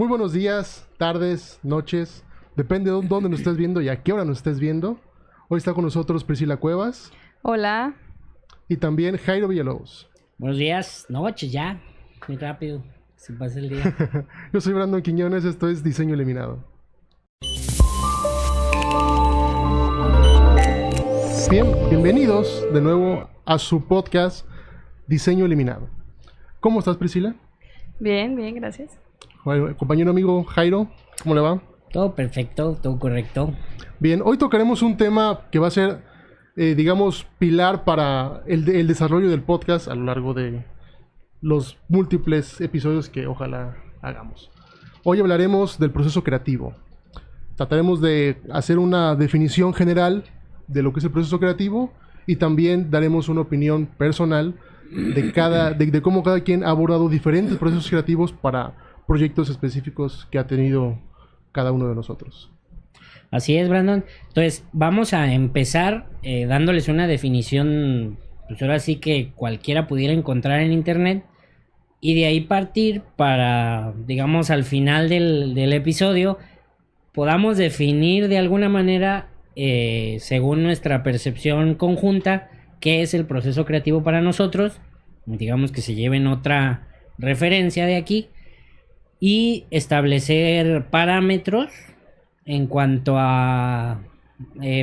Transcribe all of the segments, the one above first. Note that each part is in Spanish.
Muy buenos días, tardes, noches. Depende de dónde nos estés viendo y a qué hora nos estés viendo. Hoy está con nosotros Priscila Cuevas. Hola. Y también Jairo Villalobos. Buenos días, noches ya. Muy rápido. Se pasa el día. Yo soy Brandon Quiñones, esto es Diseño Eliminado. Bien, bienvenidos de nuevo a su podcast Diseño Eliminado. ¿Cómo estás, Priscila? Bien, gracias. Bueno, compañero amigo Jairo, ¿cómo le va? Todo perfecto, todo correcto. Bien, hoy tocaremos un tema que va a ser, digamos, pilar para el desarrollo del podcast a lo largo de los múltiples episodios que ojalá hagamos. Hoy hablaremos del proceso creativo. Trataremos de hacer una definición general de lo que es el proceso creativo y también daremos una opinión personal de cómo cada quien ha abordado diferentes procesos creativos para proyectos específicos que ha tenido cada uno de nosotros. Así es, Brandon. Entonces, vamos a empezar dándoles una definición, pues ahora sí que cualquiera pudiera encontrar en internet, y de ahí partir para, digamos, al final del episodio, podamos definir de alguna manera, según nuestra percepción conjunta, qué es el proceso creativo para nosotros, digamos que se lleven otra referencia de aquí, y establecer parámetros en cuanto a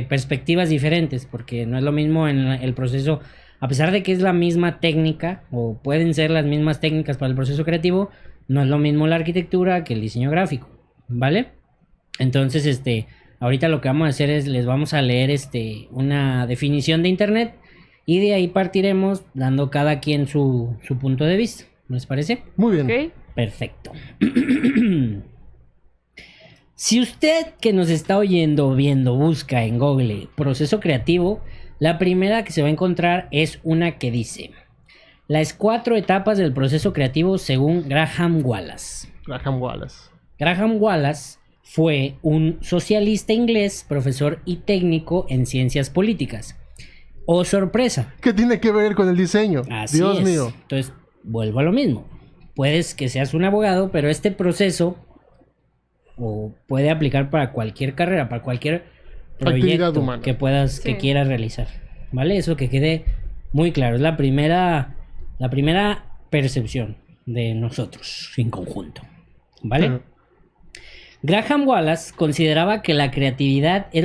perspectivas diferentes, porque no es lo mismo en el proceso, a pesar de que es la misma técnica, o pueden ser las mismas técnicas para el proceso creativo, no es lo mismo la arquitectura que el diseño gráfico, ¿vale? Entonces, ahorita lo que vamos a hacer es, les vamos a leer una definición de internet, y de ahí partiremos dando cada quien su punto de vista. ¿Les parece? Muy bien. Okay. Perfecto. Si usted que nos está oyendo o viendo busca en Google proceso creativo, la primera que se va a encontrar es una que dice: las 4 etapas del proceso creativo según Graham Wallace. Graham Wallace fue un socialista inglés, profesor y técnico en ciencias políticas. ¡Oh, sorpresa! ¿Qué tiene que ver con el diseño? Así Dios es. mío. Entonces, vuelvo a lo mismo. Puedes que seas un abogado, pero este proceso puede aplicar para cualquier carrera, para cualquier proyecto humana que quieras realizar, ¿vale? Eso que quede muy claro. Es la primera percepción de nosotros en conjunto, ¿vale? Uh-huh. Graham Wallace consideraba que la creatividad es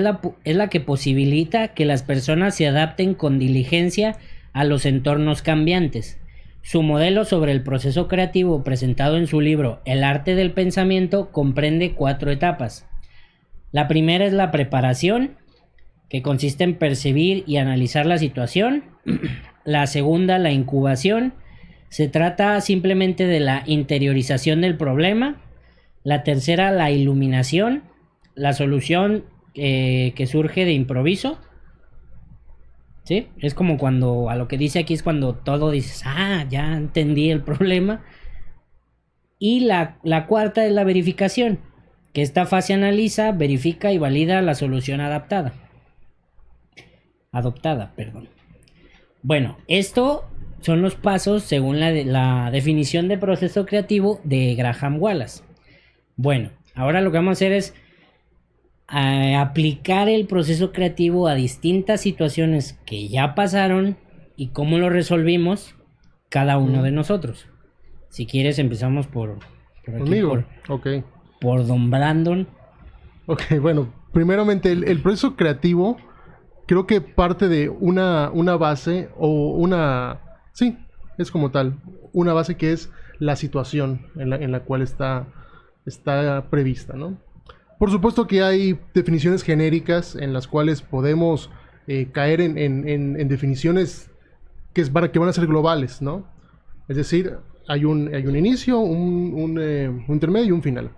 la que posibilita que las personas se adapten con diligencia a los entornos cambiantes. Su modelo sobre el proceso creativo, presentado en su libro El arte del pensamiento, comprende 4 etapas. La primera es la preparación, que consiste en percibir y analizar la situación. La segunda, la incubación. Se trata simplemente de la interiorización del problema. La tercera, la iluminación. La solución que surge de improviso. ¿Sí? Es como cuando, a lo que dice aquí es cuando todo dices, ya entendí el problema. Y la cuarta es la verificación, que esta fase analiza, verifica y valida la solución adoptada. Bueno, esto son los pasos según la definición de proceso creativo de Graham Wallace. Bueno, ahora lo que vamos a hacer es aplicar el proceso creativo a distintas situaciones que ya pasaron y cómo lo resolvimos cada uno de nosotros. Si quieres empezamos por aquí, ¿Conmigo? por don Brandon. Ok, bueno, primeramente el proceso creativo creo que parte de una base sí, es como tal, una base que es la situación en la cual está prevista, ¿no? Por supuesto que hay definiciones genéricas en las cuales podemos caer en definiciones que van a ser globales, ¿no? Es decir, hay un inicio, un intermedio y un final.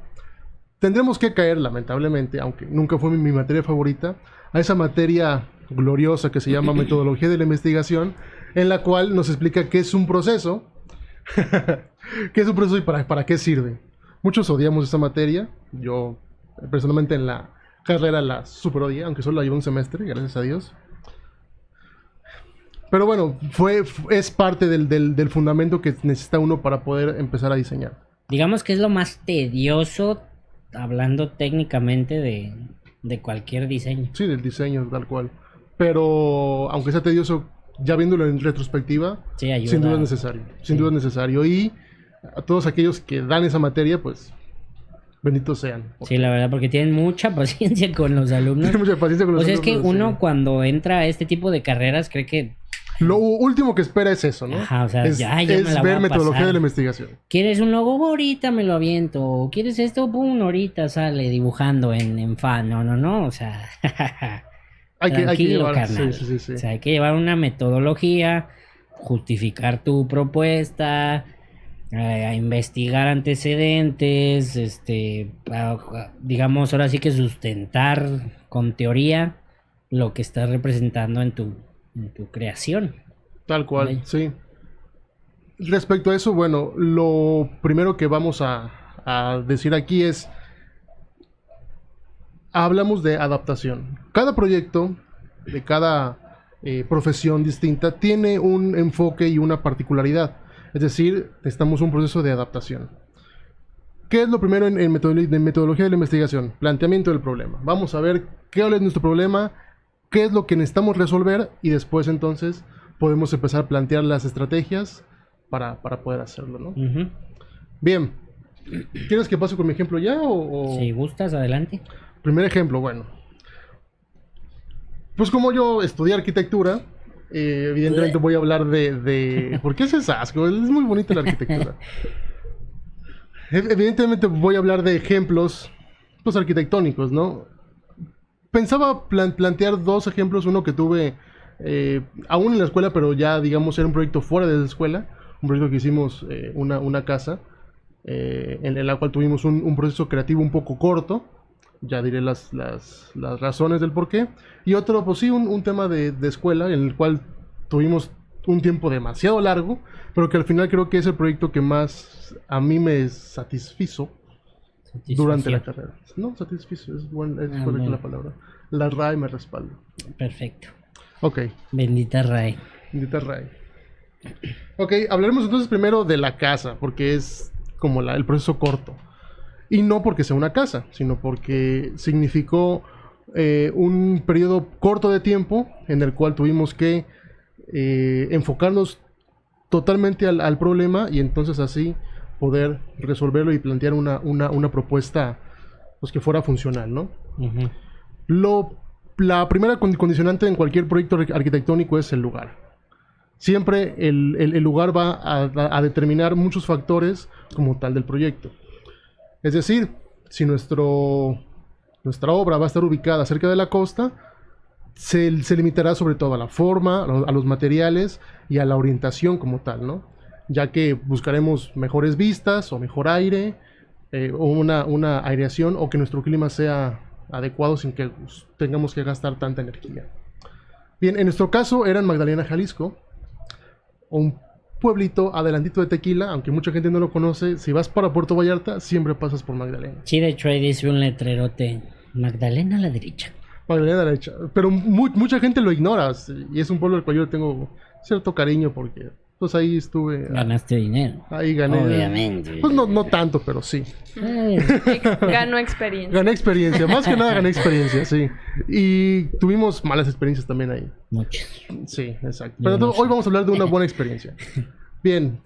Tendremos que caer, lamentablemente, aunque nunca fue mi materia favorita, a esa materia gloriosa que se llama metodología de la investigación, en la cual nos explica qué es un proceso, qué es un proceso y para qué sirve. Muchos odiamos esa materia. Yo personalmente en la carrera la super odié, aunque solo la llevé un semestre, gracias a Dios. Pero bueno, es parte del fundamento que necesita uno para poder empezar a diseñar. digamos que es lo más tedioso, hablando técnicamente de cualquier diseño. Sí, del diseño, tal cual. Pero, aunque sea tedioso, ya viéndolo en retrospectiva, Sí, ayuda. sin duda es necesario. Sin Sí. duda es necesario. Y a todos aquellos que dan esa materia, pues, benditos sean. Sí, la verdad, porque tienen mucha paciencia con los alumnos. Tienen mucha paciencia con los O sea, es que alumnos, uno sí. cuando entra a este tipo de carreras cree que Lo último que espera es eso, ¿no? Ajá, o sea, es ya me la voy ver a metodología pasar. de la investigación. ¿quieres un logo? Ahorita me lo aviento. ¿O ¿quieres esto? Pum, ahorita sale dibujando en fan. No, o sea, Hay que tranquilo, llevar. carnal. Sí. O sea, hay que llevar una metodología, justificar tu propuesta, a investigar antecedentes, digamos, ahora sí que sustentar con teoría lo que estás representando en tu creación. Tal cual, Vaya. sí. Respecto a eso, bueno, lo primero que vamos a decir aquí es, hablamos de adaptación. Cada proyecto de cada profesión distinta tiene un enfoque y una particularidad. Es decir, necesitamos un proceso de adaptación. ¿Qué es lo primero en metodología de la investigación? Planteamiento del problema. Vamos a ver qué es nuestro problema, qué es lo que necesitamos resolver y después entonces podemos empezar a plantear las estrategias para poder hacerlo, ¿no? Ujú. Bien, ¿quieres que pase con mi ejemplo ya o...? Si gustas, adelante. Primer ejemplo, bueno. Pues como yo estudié arquitectura, evidentemente voy a hablar de... ¿Por qué haces asco? Es muy bonita la arquitectura. Evidentemente voy a hablar de ejemplos, pues, arquitectónicos, ¿no? Pensaba plantear dos ejemplos, uno que tuve aún en la escuela, pero ya, digamos, era un proyecto fuera de la escuela, un proyecto que hicimos una casa, en la cual tuvimos un proceso creativo un poco corto, ya diré las razones del por qué, y otro, pues sí, un tema de escuela, en el cual tuvimos un tiempo demasiado largo, pero que al final creo que es el proyecto que más a mí me satisfizo durante la carrera. No, satisfizo, es correcta bueno. la palabra. La RAE me respalda. Perfecto. Ok, Bendita Ray. bendita RAE. Ok, hablaremos entonces primero de la casa, porque es como el proceso corto. Y no porque sea una casa, sino porque significó un periodo corto de tiempo en el cual tuvimos que enfocarnos totalmente al problema y entonces así poder resolverlo y plantear una propuesta, pues, que fuera funcional, ¿no? Ujú. La primera condicionante en cualquier proyecto arquitectónico es el lugar. Siempre el lugar va a determinar muchos factores como tal del proyecto. Es decir, si nuestra obra va a estar ubicada cerca de la costa, se limitará sobre todo a la forma, a los materiales y a la orientación como tal, ¿no? Ya que buscaremos mejores vistas o mejor aire, o una aireación, o que nuestro clima sea adecuado sin que tengamos que gastar tanta energía. Bien, en nuestro caso era en Magdalena, Jalisco, un pueblito adelantito de Tequila, aunque mucha gente no lo conoce. Si vas para Puerto Vallarta, siempre pasas por Magdalena. Sí, de hecho ahí dice un letrerote. Magdalena a la derecha. Magdalena derecha. Pero mucha gente lo ignora, y es un pueblo al cual yo tengo cierto cariño porque pues ahí estuve. Ganaste dinero. Ahí gané. Obviamente. Pues no tanto, pero sí. Ganó experiencia. Gané experiencia, más que nada gané experiencia, sí. Y tuvimos malas experiencias también ahí. Muchos. Sí, exacto. Yo Pero no sé. hoy vamos a hablar de una buena experiencia. Bien.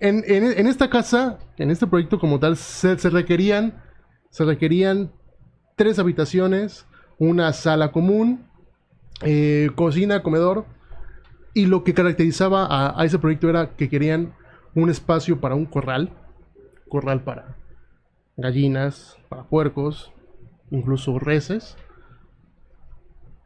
En esta casa, en este proyecto como tal, se requerían 3 habitaciones, una sala común, cocina, comedor. Y lo que caracterizaba a ese proyecto era que querían un espacio para un corral para gallinas, para puercos, incluso reses,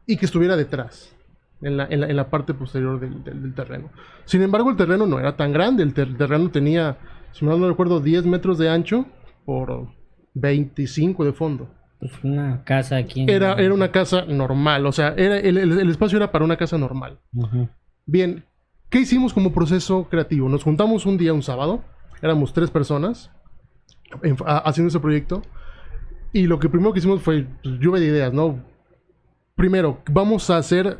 y que estuviera detrás, en la parte posterior del terreno. Sin embargo, el terreno no era tan grande. El terreno tenía, si mal no recuerdo, 10 metros de ancho por 25 de fondo. Pues una casa aquí. Era una casa normal, o sea, el espacio era para una casa normal. Ujú. Bien, ¿qué hicimos como proceso creativo? Nos juntamos un día, un sábado, éramos 3 personas haciendo ese proyecto, y lo que primero que hicimos fue, pues, lluvia de ideas, ¿no? Primero, vamos a hacer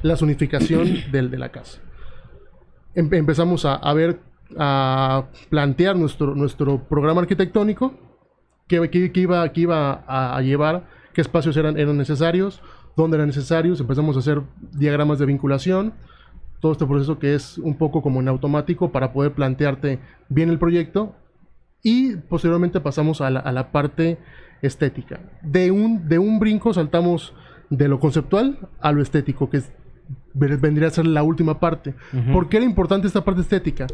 la zonificación de la casa. Empezamos a ver a plantear nuestro programa arquitectónico, que iba a llevar, qué espacios eran necesarios, dónde eran necesarios. Empezamos a hacer diagramas de vinculación, todo este proceso que es un poco como en automático para poder plantearte bien el proyecto, y posteriormente pasamos a la parte estética. De un brinco saltamos de lo conceptual a lo estético, que vendría a ser la última parte. ¿Por qué era importante esta parte estética?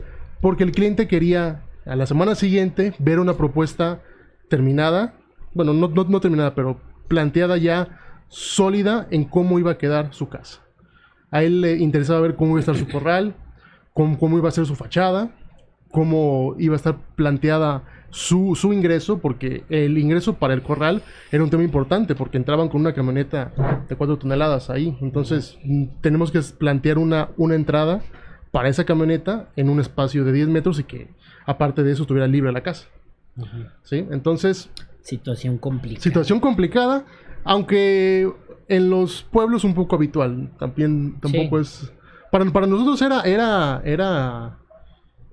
Porque el cliente quería a la semana siguiente ver una propuesta terminada, bueno, no terminada, pero planteada ya, sólida en cómo iba a quedar su casa. A él le interesaba ver cómo iba a estar su corral, cómo iba a ser su fachada, cómo iba a estar planteada su ingreso, porque el ingreso para el corral era un tema importante, porque entraban con una camioneta de 4 toneladas ahí. Entonces tenemos que plantear una entrada para esa camioneta en un espacio de 10 metros y que aparte de eso estuviera libre la casa. ¿Sí? Entonces, situación complicada, aunque en los pueblos un poco habitual. Tampoco es... Para nosotros era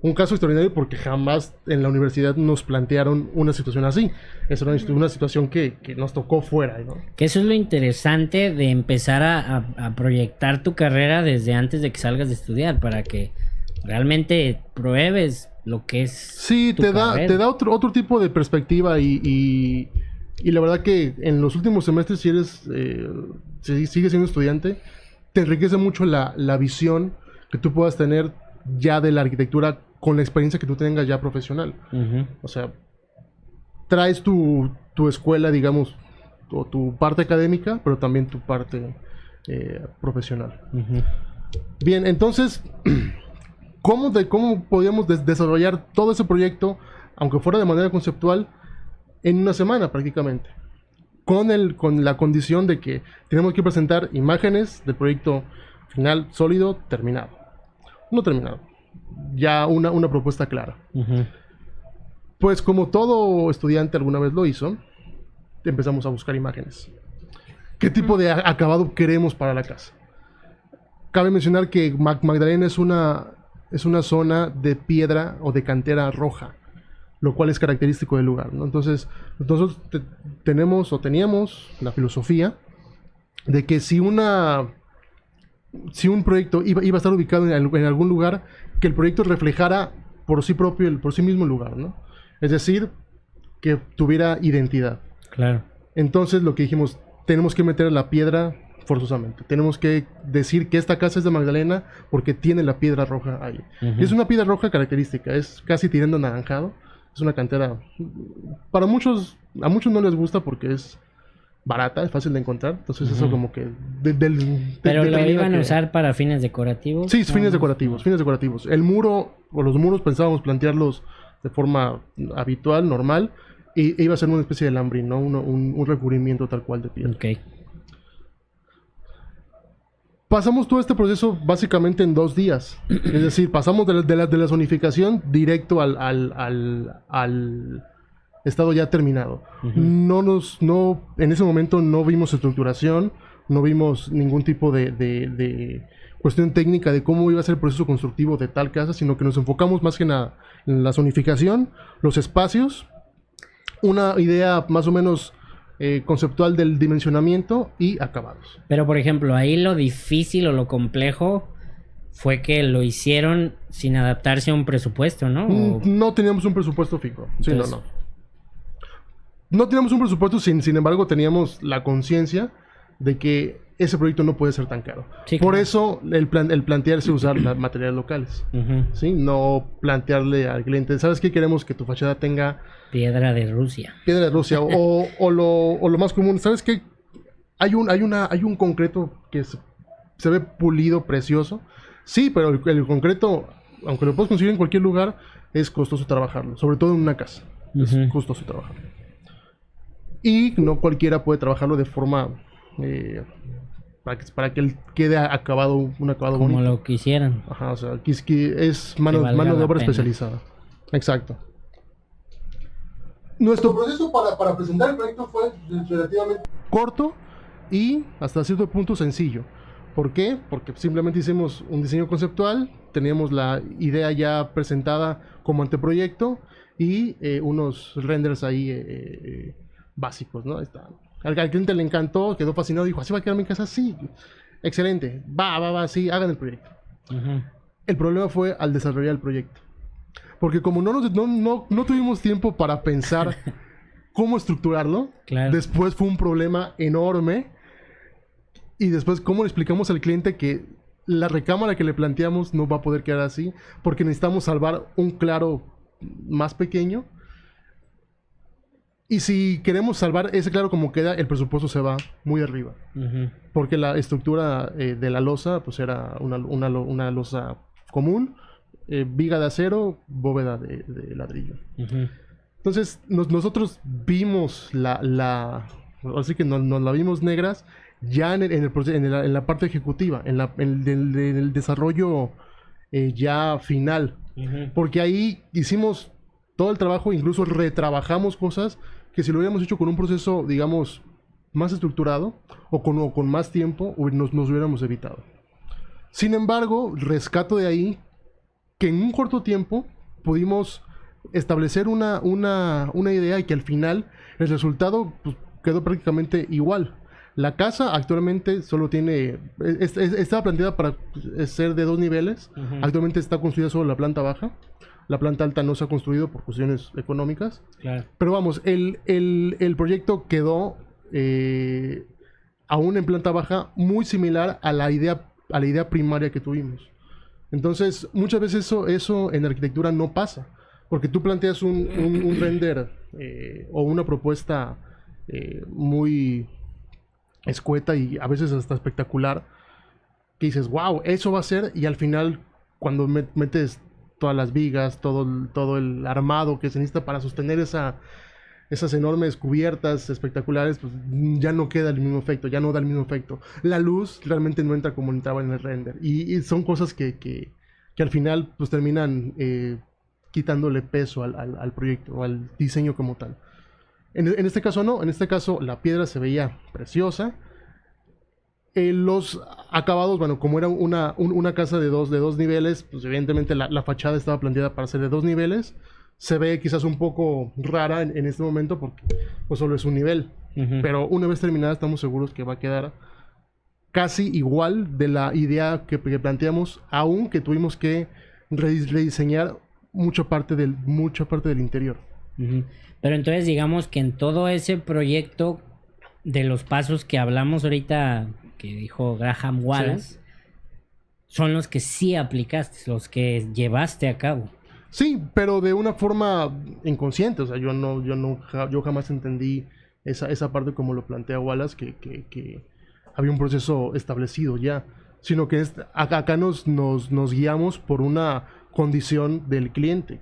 un caso extraordinario, porque jamás en la universidad nos plantearon una situación así. Es una situación que nos tocó fuera, ¿no? Que eso es lo interesante de empezar a proyectar tu carrera desde antes de que salgas de estudiar, para que realmente pruebes lo que es. Sí, te da otro tipo de perspectiva, y la verdad que en los últimos semestres, si eres sigues siendo estudiante, te enriquece mucho la visión que tú puedas tener ya de la arquitectura con la experiencia que tú tengas ya profesional. O sea, traes tu escuela, digamos, o tu parte académica, pero también tu parte profesional. Bien, entonces, ¿cómo podíamos desarrollar todo ese proyecto, aunque fuera de manera conceptual, en una semana prácticamente? Con la condición de que tenemos que presentar imágenes del proyecto final sólido, terminado. No terminado, ya una propuesta clara. Pues como todo estudiante alguna vez lo hizo, empezamos a buscar imágenes. ¿Qué tipo de acabado queremos para la casa? Cabe mencionar que Magdalena es una zona de piedra o de cantera roja, lo cual es característico del lugar, ¿no? Entonces, nosotros teníamos la filosofía de que si un proyecto iba a estar ubicado en algún lugar, que el proyecto reflejara por sí mismo el lugar, ¿no? Es decir, que tuviera identidad. Claro. Entonces lo que dijimos, tenemos que meter la piedra forzosamente. Tenemos que decir que esta casa es de Magdalena porque tiene la piedra roja ahí. Es una piedra roja característica, es casi tirando anaranjado. Es una cantera, a muchos no les gusta porque es barata, es fácil de encontrar. Entonces eso como que... ¿Pero lo iban a usar para fines decorativos? Sí, fines decorativos. El muro, o los muros, pensábamos plantearlos de forma habitual, normal, y iba a ser una especie de lambrín, ¿no? Un recubrimiento tal cual de piedra. Okay. Pasamos todo este proceso básicamente en 2 días. Es decir, pasamos de la zonificación directo al estado ya terminado. En ese momento no vimos estructuración, no vimos ningún tipo de cuestión técnica de cómo iba a ser el proceso constructivo de tal casa, sino que nos enfocamos más que nada en la zonificación, los espacios, una idea más o menos conceptual del dimensionamiento y acabados. Pero por ejemplo, ahí lo difícil o lo complejo fue que lo hicieron sin adaptarse a un presupuesto, ¿no? No teníamos un presupuesto fijo. Sí, entonces... No teníamos un presupuesto, sin embargo teníamos la conciencia de que ese proyecto no puede ser tan caro. Sí, por eso el plantearse usar materiales locales. ¿Sí? No plantearle al cliente, ¿sabes qué? Queremos que tu fachada tenga... Piedra de Rusia. o lo más común, ¿sabes qué? Hay un concreto que se ve pulido, precioso. Sí, pero el concreto, aunque lo puedes conseguir en cualquier lugar, es costoso trabajarlo. Sobre todo en una casa. Es costoso trabajarlo. Y no cualquiera puede trabajarlo de forma... para que él quede acabado, un acabado como bonito. Lo quisieran. Ajá, o sea, es mano de obra especializada. Exacto. Nuestro proceso para presentar el proyecto fue relativamente corto y hasta cierto punto sencillo. ¿Por qué? Porque simplemente hicimos un diseño conceptual, teníamos la idea ya presentada como anteproyecto y unos renders ahí básicos, ¿no? Al cliente le encantó, quedó fascinado, dijo, ¿así va a quedar mi casa? Sí, excelente, va, sí, hagan el proyecto. El problema fue al desarrollar el proyecto. Porque como no tuvimos tiempo para pensar cómo estructurarlo, Claro. después fue un problema enorme. Y después, ¿cómo le explicamos al cliente que la recámara que le planteamos no va a poder quedar así? Porque necesitamos salvar un claro más pequeño. Y si queremos salvar ese claro como queda, el presupuesto se va muy arriba. Porque la estructura de la losa, pues era una losa común, viga de acero, bóveda de ladrillo. Entonces, nosotros vimos así que nos la vimos negras ya en la parte ejecutiva, en el desarrollo ya final. Porque ahí hicimos todo el trabajo, incluso retrabajamos cosas que si lo hubiéramos hecho con un proceso, digamos, más estructurado o con más tiempo, nos hubiéramos evitado. Sin embargo, rescato de ahí que en un corto tiempo pudimos establecer una idea y que al final el resultado pues, quedó prácticamente igual. La casa actualmente solo tiene... estaba planteada para ser de 2 niveles. Actualmente está construida solo la planta baja. La planta alta no se ha construido por cuestiones económicas. Claro. Pero vamos, el proyecto quedó aún en planta baja muy similar a la idea primaria que tuvimos. Entonces, muchas veces eso en arquitectura no pasa. Porque tú planteas un render o una propuesta muy escueta y a veces hasta espectacular, que dices, wow, eso va a ser, y al final, cuando metes todas las vigas, todo el armado que se necesita para sostener esas enormes cubiertas espectaculares, pues ya no queda el mismo efecto, ya no da el mismo efecto. La luz realmente no entra como entraba en el render. Y son cosas que al final pues terminan quitándole peso al proyecto o al diseño como tal. En este caso no, en este caso la piedra se veía preciosa. Los acabados, bueno, como era una casa de dos niveles, pues evidentemente la fachada estaba planteada para ser de 2 niveles. Se ve quizás un poco rara en este momento porque pues solo es un nivel. Pero una vez terminada estamos seguros que va a quedar casi igual de la idea que planteamos, aunque tuvimos que rediseñar mucha parte del interior. Pero entonces digamos que en todo ese proyecto de los pasos que hablamos ahorita, que dijo Graham Wallace, sí, son los que sí aplicaste, los que llevaste a cabo. Sí, pero de una forma inconsciente. O sea, yo jamás entendí esa parte como lo plantea Wallace, que había un proceso establecido ya, sino que acá nos guiamos por una condición del cliente,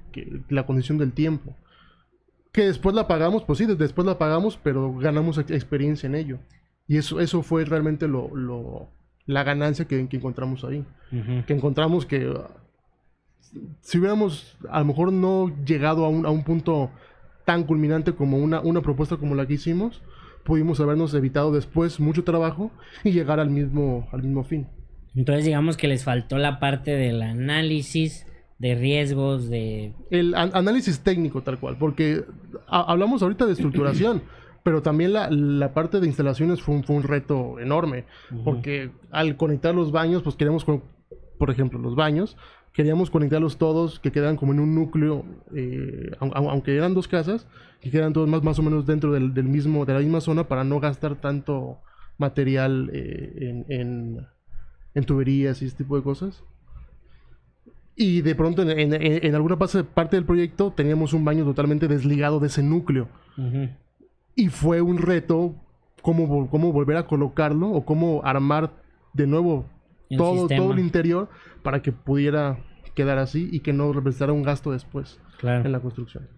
la condición del tiempo. Que después la pagamos, pues sí, después la pagamos, pero ganamos experiencia en ello. Y eso fue realmente la ganancia que encontramos ahí. Que encontramos que si hubiéramos a lo mejor no llegado a un punto tan culminante como una propuesta como la que hicimos, pudimos habernos evitado después mucho trabajo y llegar al mismo fin. Entonces digamos que les faltó la parte del análisis de riesgos, el análisis técnico tal cual, porque hablamos ahorita de estructuración, pero también la parte de instalaciones fue un reto enorme, porque al conectar los baños, pues queremos, por ejemplo, los baños, queríamos conectarlos todos, que quedaran como en un núcleo, aunque eran 2 casas, que quedan todos más o menos dentro de la misma zona para no gastar tanto material en tuberías y ese tipo de cosas. Y de pronto en alguna parte del proyecto teníamos un baño totalmente desligado de ese núcleo. Y fue un reto cómo volver a colocarlo o cómo armar de nuevo todo el interior para que pudiera quedar así y que no representara un gasto después en la construcción.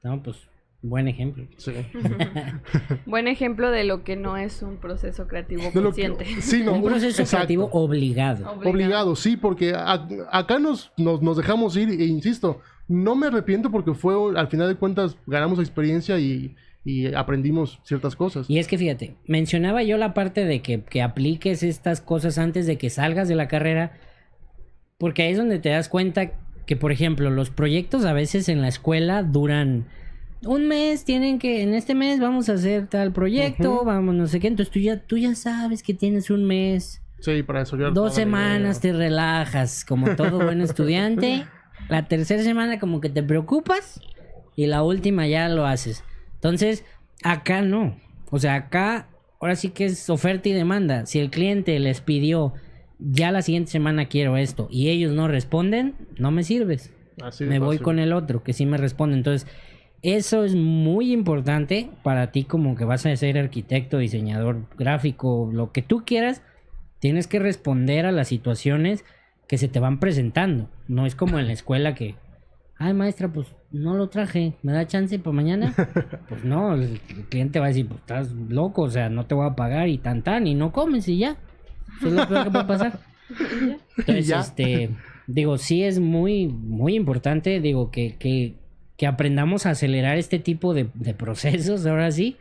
No, pues buen ejemplo. Sí. Buen ejemplo de lo que no es un proceso creativo consciente. Sí, no, un proceso creativo obligado. Obligado, sí, porque acá nos dejamos ir e insisto, no me arrepiento porque al final de cuentas ganamos experiencia y aprendimos ciertas cosas. Y es que fíjate, mencionaba yo la parte de que apliques estas cosas antes de que salgas de la carrera, Porque ahí es donde te das cuenta que, por ejemplo, los proyectos a veces en la escuela duran un mes, en este mes vamos a hacer tal proyecto, vamos, no sé qué. Entonces tú ya sabes que tienes un mes. Sí, para eso. 2 semanas te relajas, como todo buen estudiante. La tercera semana como que te preocupas y la última ya lo haces. Entonces, acá no. O sea, acá ahora sí que es oferta y demanda. Si el cliente les pidió, ya la siguiente semana quiero esto, y ellos no responden, no me sirves. Me voy con el otro, que sí me responde. Entonces, eso es muy importante para ti como que vas a ser arquitecto, diseñador gráfico, lo que tú quieras. Tienes que responder a las situaciones que se te van presentando. No es como en la escuela que, ay maestra, pues no lo traje, ¿me da chance para mañana? Pues no, el cliente va a decir, pues estás loco, o sea, no te voy a pagar y y no comes y ya. Eso es lo peor que puede pasar. Entonces, digo, sí es muy, muy importante, digo, que aprendamos a acelerar este tipo de procesos, ahora sí,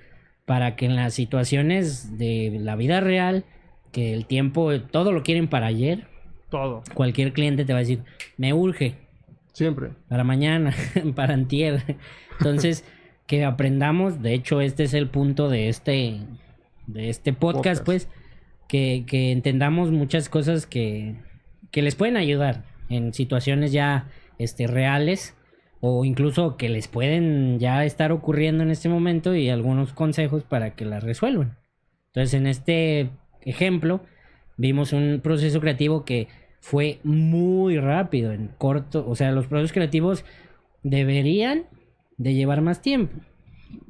para que en las situaciones de la vida real, que el tiempo, todo lo quieren para ayer. Todo. Cualquier cliente te va a decir, me urge. Siempre. Para mañana, para antier. Entonces, que aprendamos, de hecho, este es el punto de este podcast, pues, que entendamos muchas cosas que les pueden ayudar en situaciones ya reales, o incluso que les pueden ya estar ocurriendo en este momento, y algunos consejos para que las resuelvan. Entonces, en este ejemplo, vimos un proceso creativo que fue muy rápido, en corto. O sea, los procesos creativos deberían de llevar más tiempo,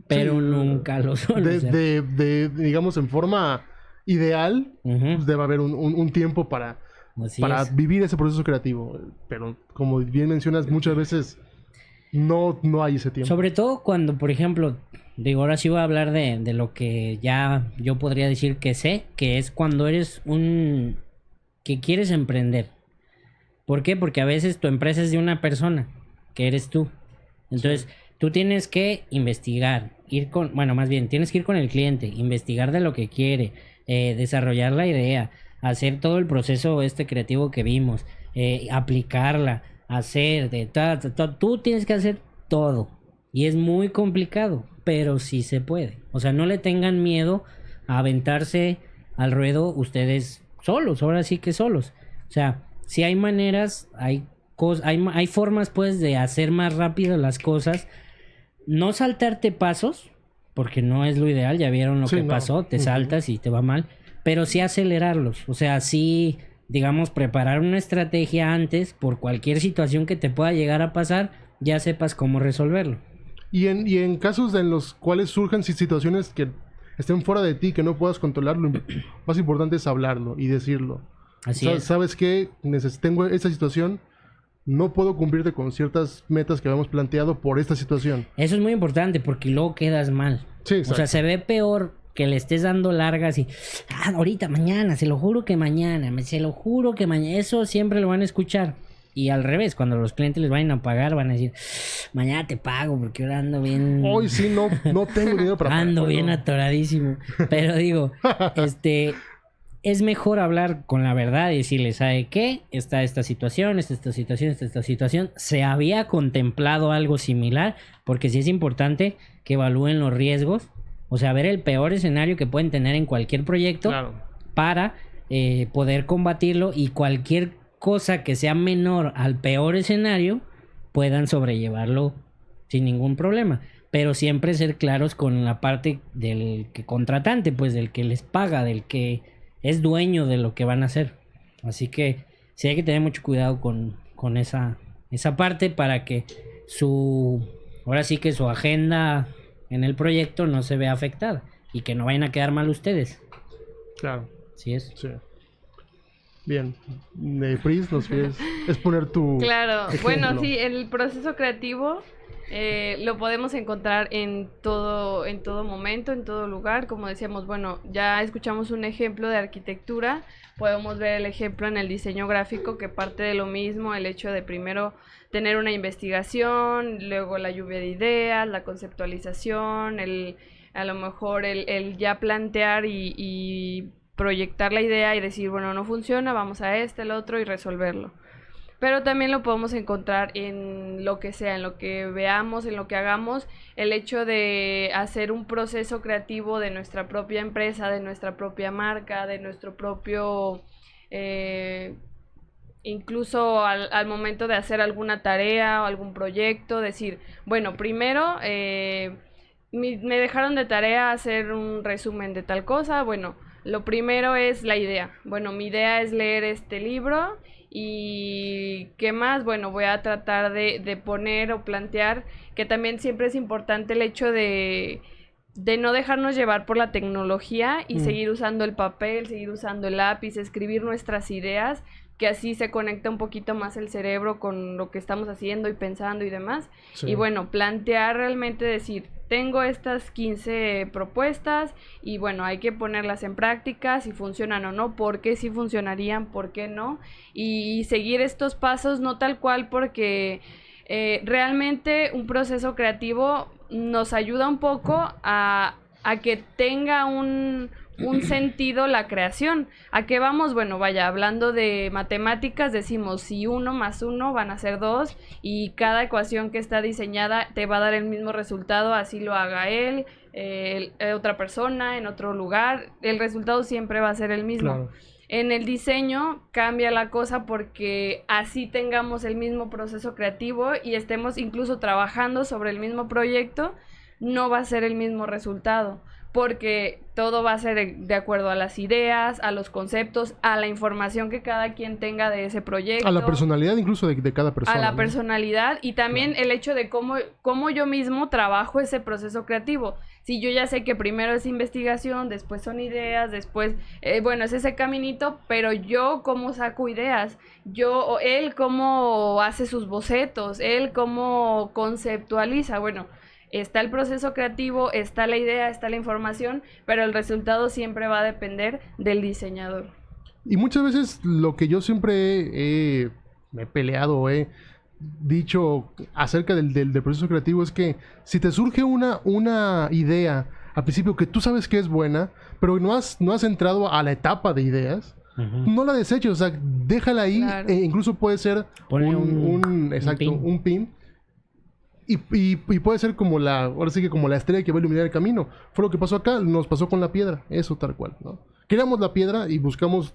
pero sí, nunca lo son. Digamos, en forma ideal, pues debe haber un tiempo para vivir ese proceso creativo. Pero como bien mencionas, muchas veces no hay ese tiempo. Sobre todo cuando, por ejemplo, digo, ahora sí voy a hablar de lo que ya yo podría decir que sé, que es cuando eres que quieres emprender. ¿Por qué? Porque a veces tu empresa es de una persona, que eres tú. Entonces, tú tienes que investigar, tienes que ir con el cliente, investigar de lo que quiere, desarrollar la idea, hacer todo el proceso creativo que vimos, aplicarla, hacer tú tienes que hacer todo. Y es muy complicado, pero sí se puede. O sea, no le tengan miedo a aventarse al ruedo ustedes solos, ahora sí que solos. O sea, si hay maneras, hay formas, pues, de hacer más rápido las cosas. No saltarte pasos, porque no es lo ideal. Ya vieron lo que pasó, te saltas y te va mal. Pero sí acelerarlos. O sea, sí, digamos, preparar una estrategia antes por cualquier situación que te pueda llegar a pasar, ya sepas cómo resolverlo. Y en casos en los cuales surjan situaciones que estén fuera de ti, que no puedas controlarlo, lo más importante es hablarlo y decirlo. Así es. ¿Sabes qué? Tengo esta situación, no puedo cumplirte con ciertas metas que habíamos planteado por esta situación. Eso es muy importante, porque luego quedas mal. Sí, exacto. O sea, se ve peor que le estés dando largas y... ahorita, mañana, se lo juro que mañana. Eso siempre lo van a escuchar. Y al revés, cuando los clientes les vayan a pagar, van a decir, mañana te pago porque ahora ando bien... Hoy sí, no tengo dinero para pagar. Ando bien atoradísimo. Pero digo, es mejor hablar con la verdad y decirle, ¿sabe qué? Está esta situación, esta situación. Se había contemplado algo similar, porque sí es importante que evalúen los riesgos. O sea, ver el peor escenario que pueden tener en cualquier proyecto, claro, para poder combatirlo, y cualquier cosa que sea menor al peor escenario puedan sobrellevarlo sin ningún problema. Pero siempre ser claros con la parte del que contratante, pues del que les paga, del que es dueño de lo que van a hacer. Así que sí hay que tener mucho cuidado con esa parte, para que ahora sí que su agenda en el proyecto no se vea afectada y que no vayan a quedar mal ustedes. Claro. ¿Sí es? Sí. Bien. Pris, ¿nos quieres exponer tu Claro. ejemplo? Bueno, sí, el proceso creativo lo podemos encontrar en todo momento, en todo lugar. Como decíamos, bueno, ya escuchamos un ejemplo de arquitectura, podemos ver el ejemplo en el diseño gráfico, que parte de lo mismo, el hecho de primero tener una investigación, luego la lluvia de ideas, la conceptualización, a lo mejor el ya plantear y proyectar la idea y decir, bueno, no funciona, vamos a el otro y resolverlo. pero también lo podemos encontrar en lo que sea, en lo que veamos, en lo que hagamos. El hecho de hacer un proceso creativo de nuestra propia empresa, de nuestra propia marca, de nuestro propio... incluso al momento de hacer alguna tarea o algún proyecto, decir, bueno, primero me dejaron de tarea hacer un resumen de tal cosa. Bueno, lo primero es la idea. Bueno, mi idea es leer este libro y ¿qué más? Bueno, voy a tratar de poner o plantear, que también siempre es importante el hecho de no dejarnos llevar por la tecnología y seguir usando el papel, seguir usando el lápiz, escribir nuestras ideas, que así se conecta un poquito más el cerebro con lo que estamos haciendo y pensando y demás. Sí. Y bueno, plantear realmente, decir, tengo estas 15 propuestas y bueno, hay que ponerlas en práctica, si funcionan o no, por qué sí funcionarían, por qué no, y seguir estos pasos, no tal cual, porque realmente un proceso creativo nos ayuda un poco a que tenga un sentido la creación. ¿A qué vamos? Bueno, vaya, hablando de matemáticas, decimos si 1 más 1 van a ser 2 y cada ecuación que está diseñada te va a dar el mismo resultado, así lo haga él, otra persona, en otro lugar, el resultado siempre va a ser el mismo. Claro. En el diseño cambia la cosa porque así tengamos el mismo proceso creativo y estemos incluso trabajando sobre el mismo proyecto, no va a ser el mismo resultado, porque todo va a ser de acuerdo a las ideas, a los conceptos, a la información que cada quien tenga de ese proyecto. A la personalidad incluso de cada persona. A la personalidad y también el hecho de cómo yo mismo trabajo ese proceso creativo. Si yo ya sé que primero es investigación, después son ideas, después, bueno, es ese caminito, pero yo cómo saco ideas, él cómo hace sus bocetos, él cómo conceptualiza, bueno... Está el proceso creativo, está la idea, está la información, pero el resultado siempre va a depender del diseñador. Y muchas veces lo que yo siempre me he peleado, he dicho acerca del proceso creativo es que si te surge una idea al principio que tú sabes que es buena, pero no has entrado a la etapa de ideas, no la deseches, o sea, déjala ahí, claro. Incluso puede ser un pin. Y puede ser ahora sí que como la estrella que va a iluminar el camino. Fue lo que pasó acá, nos pasó con la piedra, eso tal cual, ¿no? Queríamos la piedra y buscamos,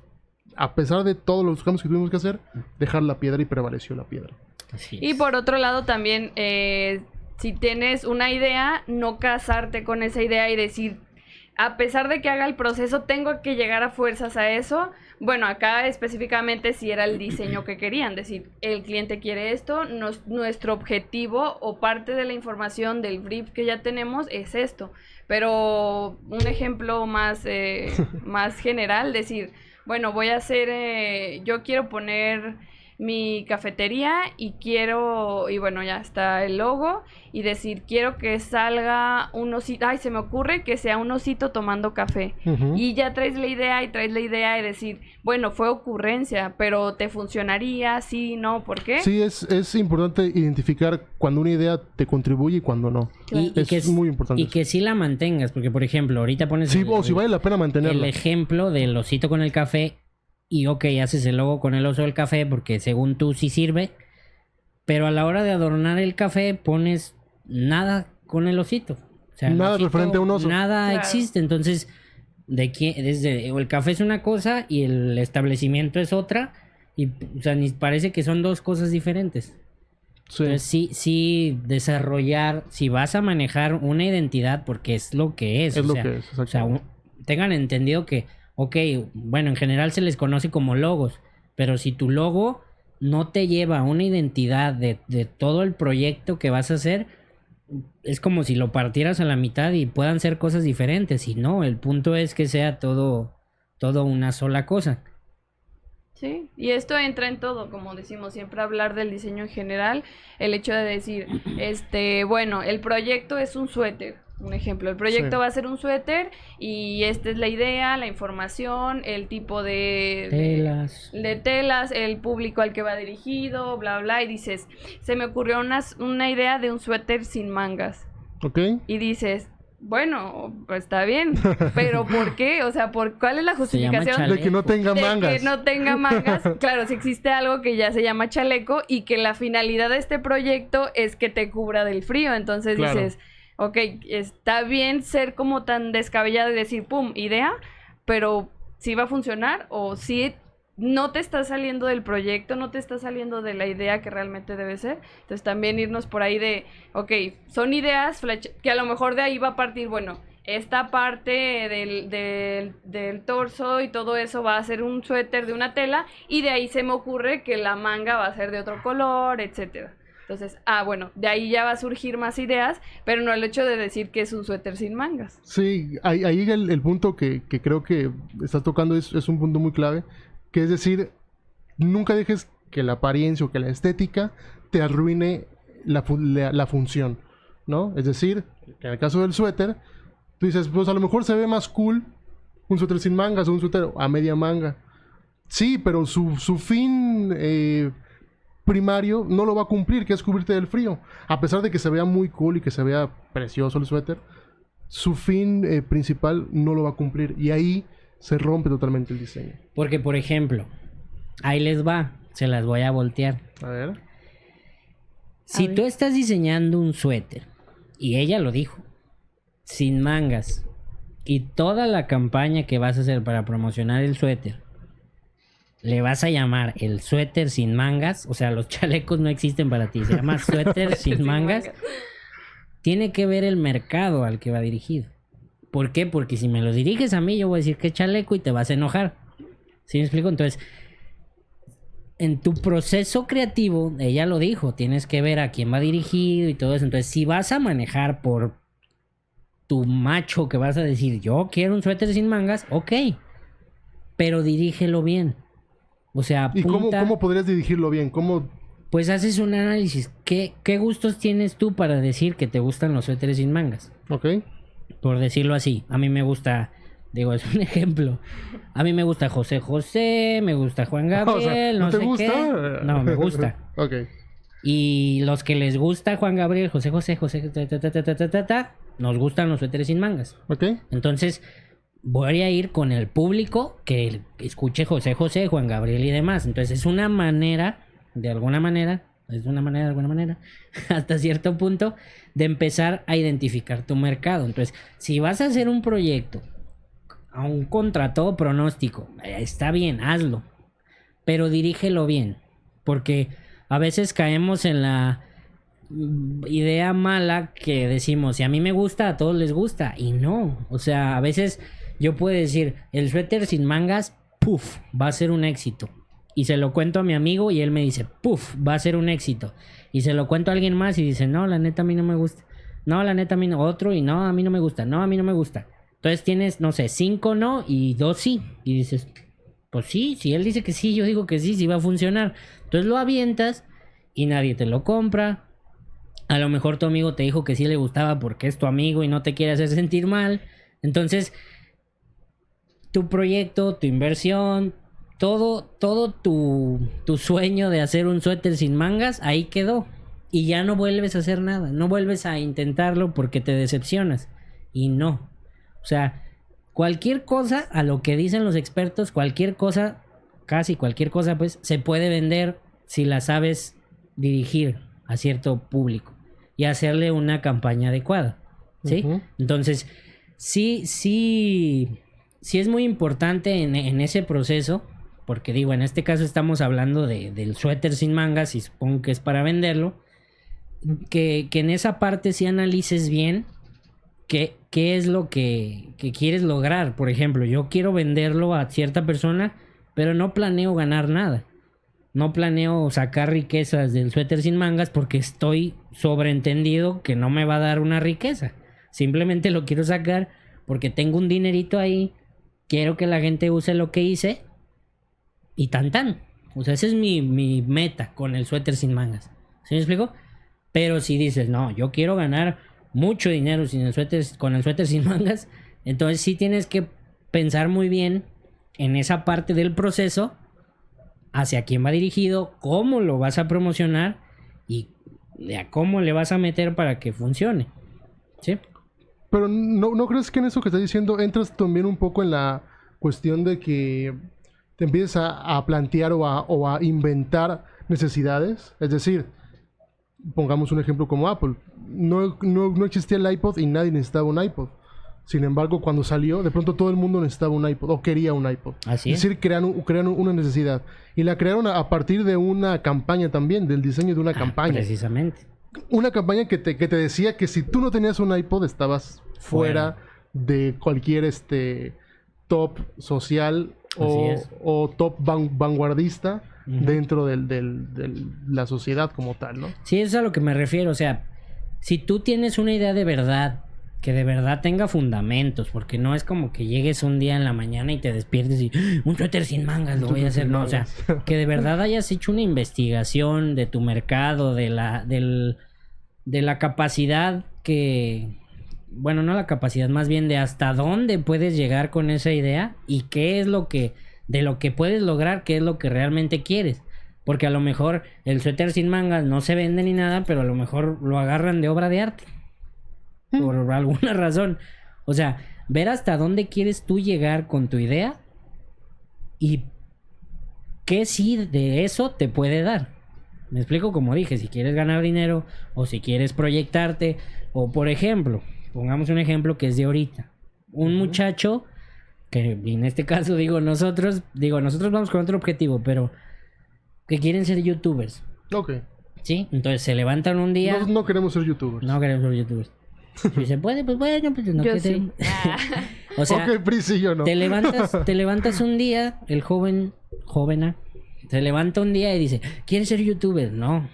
a pesar de todos los cambios que tuvimos que hacer, dejar la piedra y prevaleció la piedra. Así es. Y por otro lado también, si tienes una idea, no casarte con esa idea y decir, a pesar de que haga el proceso, tengo que llegar a fuerzas a eso. Bueno, acá específicamente si era el diseño que querían, decir, el cliente quiere esto, nuestro objetivo o parte de la información del brief que ya tenemos es esto. Pero un ejemplo más general, decir, bueno, voy a hacer, yo quiero poner mi cafetería y bueno, ya está el logo, y decir, quiero que salga un osito, se me ocurre que sea un osito tomando café, y ya traes la idea y decir, bueno, fue ocurrencia, pero ¿te funcionaría? Sí, no, ¿por qué? Sí, es importante identificar cuando una idea te contribuye y cuando no. Claro. Es muy importante. Y que sí la mantengas, porque por ejemplo, ahorita pones si vale la pena mantenerla. El ejemplo del osito con el café. Y haces el logo con el oso del café porque según tú sí sirve, pero a la hora de adornar el café pones nada con el osito. O sea, nada referente a un oso. Nada existe, entonces el café es una cosa y el establecimiento es otra, y o sea, ni parece que son dos cosas diferentes. Sí. Entonces sí desarrollar, si vas a manejar una identidad, porque es lo que es. Es lo que es, o sea, tengan entendido que bueno, en general se les conoce como logos, pero si tu logo no te lleva a una identidad de todo el proyecto que vas a hacer, es como si lo partieras a la mitad y puedan ser cosas diferentes, y no, el punto es que sea todo una sola cosa. Sí, y esto entra en todo, como decimos, siempre hablar del diseño en general, el hecho de decir, bueno, el proyecto es un suéter. Un ejemplo, el proyecto va a ser un suéter y esta es la idea, la información, el tipo de telas, el público al que va dirigido, bla, bla, y dices, se me ocurrió una idea de un suéter sin mangas. Ok. Y dices, Bueno, pues está bien, pero ¿por qué? O sea, ¿cuál es la justificación? De que no tenga mangas. De que no tenga mangas. Claro, si existe algo que ya se llama chaleco y que la finalidad de este proyecto es que te cubra del frío. Entonces Claro. dices, ok, está bien ser como tan descabellado y decir, pum, idea, pero ¿sí va a funcionar o sí no te está saliendo del proyecto, no te está saliendo de la idea que realmente debe ser? Entonces también irnos por ahí de, ok, son ideas que a lo mejor de ahí va a partir, bueno, esta parte del torso y todo eso va a ser un suéter de una tela y de ahí se me ocurre que la manga va a ser de otro color, etcétera. Entonces, bueno, de ahí ya va a surgir más ideas, pero no el hecho de decir que es un suéter sin mangas. Sí, ahí el punto que creo que estás tocando es un punto muy clave, que es decir, nunca dejes que la apariencia o que la estética te arruine la función, ¿no? Es decir, que en el caso del suéter, tú dices, pues a lo mejor se ve más cool un suéter sin mangas o un suéter a media manga. Sí, pero su fin primario no lo va a cumplir, que es cubrirte del frío. A pesar de que se vea muy cool y que se vea precioso el suéter, su fin principal no lo va a cumplir. Y ahí se rompe totalmente el diseño. Porque, por ejemplo, ahí les va, se las voy a voltear. A ver. Si tú estás diseñando un suéter, y ella lo dijo, sin mangas, y toda la campaña que vas a hacer para promocionar el suéter, le vas a llamar el suéter sin mangas, o sea, los chalecos no existen para ti, se llama suéter sin mangas, tiene que ver el mercado al que va dirigido. ¿Por qué? Porque si me lo diriges a mí, yo voy a decir que es chaleco y te vas a enojar. ¿Sí me explico? Entonces, en tu proceso creativo, ella lo dijo, tienes que ver a quién va dirigido y todo eso. Entonces, si vas a manejar por tu macho que vas a decir, yo quiero un suéter sin mangas, ok, pero dirígelo bien. O sea, ¿Y cómo podrías dirigirlo bien? ¿Cómo? Pues haces un análisis. ¿Qué gustos tienes tú para decir que te gustan los suéteres sin mangas? Ok. Por decirlo así. A mí me gusta, digo, es un ejemplo. A mí me gusta José José, me gusta Juan Gabriel, O sea, no te sé gusta? qué. No, me gusta. Ok. Y los que les gusta Juan Gabriel, José José, nos gustan los suéteres sin mangas. Ok. Entonces, voy a ir con el público que escuche José José, Juan Gabriel y demás. Entonces, es una manera, de alguna manera, hasta cierto punto, de empezar a identificar tu mercado. Entonces, si vas a hacer un proyecto, aún contra todo pronóstico, está bien, hazlo, pero dirígelo bien, porque a veces caemos en la idea mala que decimos, si a mí me gusta, a todos les gusta, y no, o sea, a veces yo puedo decir, el suéter sin mangas, puff, va a ser un éxito. Y se lo cuento a mi amigo y él me dice, puff, va a ser un éxito. Y se lo cuento a alguien más y dice, no, la neta a mí no me gusta. No, la neta a mí no. Otro y no, a mí no me gusta. No, a mí no me gusta. Entonces tienes, no sé, 5 no y 2 sí. Y dices, pues sí, si él dice que sí, yo digo que sí, sí va a funcionar. Entonces lo avientas y nadie te lo compra. A lo mejor tu amigo te dijo que sí le gustaba porque es tu amigo y no te quiere hacer sentir mal. Entonces, tu proyecto, tu inversión, todo tu sueño de hacer un suéter sin mangas, ahí quedó. Y ya no vuelves a hacer nada. No vuelves a intentarlo porque te decepcionas. Y no. O sea, cualquier cosa, a lo que dicen los expertos, cualquier cosa, casi cualquier cosa, pues, se puede vender si la sabes dirigir a cierto público y hacerle una campaña adecuada. ¿Sí? Uh-huh. Entonces, sí es muy importante en ese proceso. Porque digo, en este caso estamos hablando del suéter sin mangas y supongo que es para venderlo. Que en esa parte sí analices bien qué es lo que quieres lograr. Por ejemplo, yo quiero venderlo a cierta persona, pero no planeo ganar nada. No planeo sacar riquezas del suéter sin mangas porque estoy sobreentendido que no me va a dar una riqueza. Simplemente lo quiero sacar porque tengo un dinerito ahí. Quiero que la gente use lo que hice. Y tan. O sea, esa es mi meta con el suéter sin mangas. ¿Sí me explico? Pero si dices, no, yo quiero ganar mucho dinero con el suéter sin mangas, entonces sí tienes que pensar muy bien en esa parte del proceso, hacia quién va dirigido, cómo lo vas a promocionar y a cómo le vas a meter para que funcione. ¿Sí? Pero ¿no crees que en eso que estás diciendo entras también un poco en la cuestión de que te empieces a plantear o a inventar necesidades? Es decir, pongamos un ejemplo como Apple. No existía el iPod y nadie necesitaba un iPod. Sin embargo, cuando salió, de pronto todo el mundo necesitaba un iPod o quería un iPod. Así es. Es decir, crearon una necesidad. Y la crearon a partir de una campaña también, del diseño de una campaña. Precisamente. Una campaña que te decía que si tú no tenías un iPod estabas fuera de cualquier top social o top vanguardista dentro de la sociedad como tal, ¿no? Sí, eso es a lo que me refiero. O sea, si tú tienes una idea de verdad, que de verdad tenga fundamentos, porque no es como que llegues un día en la mañana y te despiertes y un suéter sin mangas lo voy a hacer, no, o sea, que de verdad hayas hecho una investigación de tu mercado, de la capacidad que, bueno, no la capacidad, más bien de hasta dónde puedes llegar con esa idea y qué es lo que, de lo que puedes lograr, qué es lo que realmente quieres. Porque a lo mejor el suéter sin mangas no se vende ni nada, pero a lo mejor lo agarran de obra de arte. Por alguna razón. O sea, ver hasta dónde quieres tú llegar con tu idea y qué sí de eso te puede dar. Me explico, como dije, si quieres ganar dinero o si quieres proyectarte, o por ejemplo, pongamos un ejemplo que es de ahorita. Un muchacho, que en este caso nosotros vamos con otro objetivo, pero que quieren ser youtubers. Ok. ¿Sí? Entonces se levantan un día. No queremos ser youtubers. No queremos ser youtubers. Si se puede, pues bueno, pues no. Yo sí. O sea, ok, Prisi, yo no. te levantas un día, el jovena, se levanta un día y dice, ¿quieres ser youtuber? No.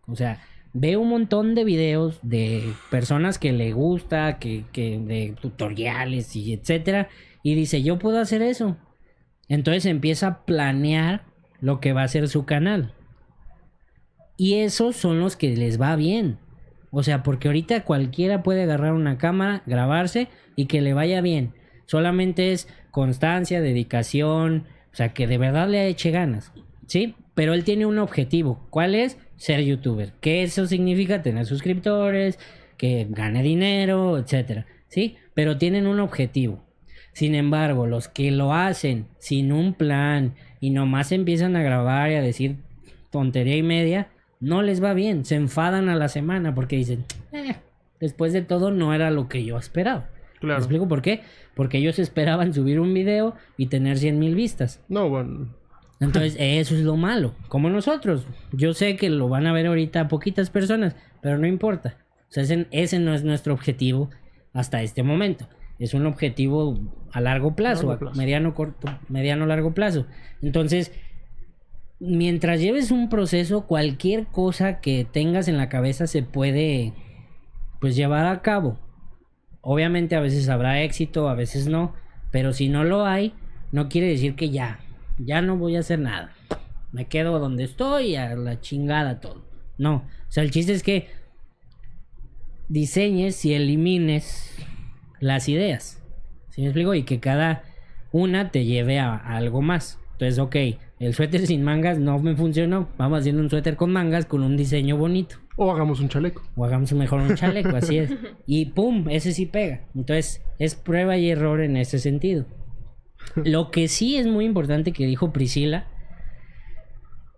O sea, ve un montón de videos de personas que le gusta, que de tutoriales y etcétera, y dice, yo puedo hacer eso. Entonces empieza a planear lo que va a ser su canal. Y esos son los que les va bien. O sea, porque ahorita cualquiera puede agarrar una cámara, grabarse y que le vaya bien. Solamente es constancia, dedicación, o sea, que de verdad le eche ganas, ¿sí? Pero él tiene un objetivo. ¿Cuál es? Ser youtuber. Que eso significa tener suscriptores, que gane dinero, etcétera, ¿sí? Pero tienen un objetivo. Sin embargo, los que lo hacen sin un plan y nomás empiezan a grabar y a decir tontería y media, no les va bien, se enfadan a la semana porque dicen, después de todo no era lo que yo esperaba. Claro. ¿Me explico por qué? Porque ellos esperaban subir un video y tener 100,000 vistas. No, bueno. Entonces eso es lo malo, como nosotros. Yo sé que lo van a ver ahorita poquitas personas, pero no importa. O sea, ese no es nuestro objetivo hasta este momento. Es un objetivo a largo plazo, mediano largo plazo. Entonces, mientras lleves un proceso, cualquier cosa que tengas en la cabeza se puede, pues, llevar a cabo. Obviamente a veces habrá éxito, a veces no, pero si no lo hay, no quiere decir que ya no voy a hacer nada. Me quedo donde estoy, a la chingada todo. No, o sea, el chiste es que diseñes y elimines las ideas. ¿Sí me explico? Y que cada una te lleve a algo más. Entonces, ok, el suéter sin mangas no me funcionó. Vamos haciendo un suéter con mangas con un diseño bonito. O hagamos un chaleco. O hagamos mejor un chaleco, así es. Y pum, ese sí pega. Entonces, es prueba y error en ese sentido. Lo que sí es muy importante que dijo Priscila,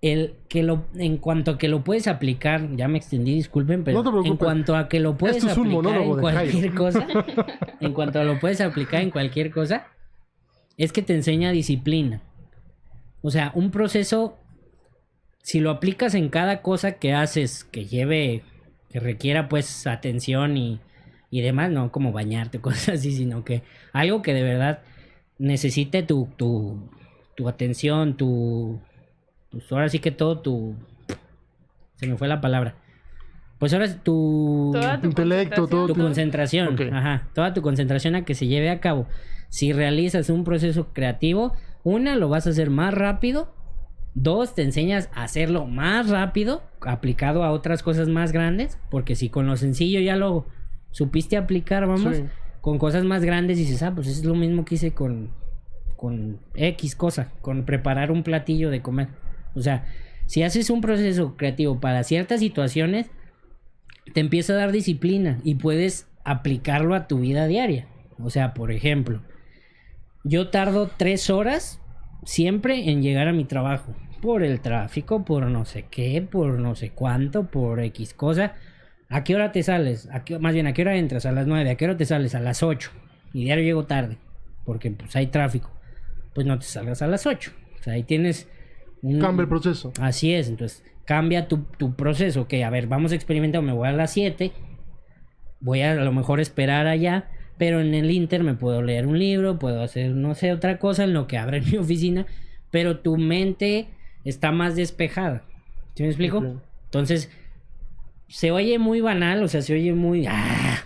en cuanto a que lo puedes aplicar, ya me extendí, disculpen, pero no en cuanto a que lo puedes Esto es un aplicar en monólogo de cualquier Jairo. cosa, en cuanto a lo puedes aplicar en cualquier cosa, es que te enseña disciplina. O sea, un proceso, si lo aplicas en cada cosa que haces, que requiera pues atención y demás, no como bañarte, cosas así, sino que algo que de verdad necesite tu atención, pues ahora sí que todo se me fue la palabra. Pues ahora es Toda tu intelecto, todo tu concentración, Ok. ajá, toda tu concentración a que se lleve a cabo. Si realizas un proceso creativo, lo vas a hacer más rápido. 2, te enseñas a hacerlo más rápido, aplicado a otras cosas más grandes, porque si con lo sencillo ya lo supiste aplicar, vamos, Sí. con cosas más grandes dices, pues es lo mismo que hice con X cosa, con preparar un platillo de comer. O sea, si haces un proceso creativo para ciertas situaciones, te empieza a dar disciplina y puedes aplicarlo a tu vida diaria. O sea, por ejemplo, yo tardo 3 horas siempre en llegar a mi trabajo. Por el tráfico, por no sé qué, por no sé cuánto, por X cosa. ¿A qué hora te sales? Más bien, ¿a qué hora entras? A las 9. ¿A qué hora te sales? A las 8. Y diario llego tarde, porque pues hay tráfico. Pues no te salgas a las 8. O sea, ahí tienes Cambia el proceso. Así es, entonces cambia tu proceso. Que a ver, vamos a experimentar, me voy a las 7. Voy a lo mejor esperar allá, pero en el Inter me puedo leer un libro, puedo hacer, no sé, otra cosa en lo que abre mi oficina, pero tu mente está más despejada. ¿Sí me explico? Okay. Entonces, se oye muy banal, o sea, se oye muy...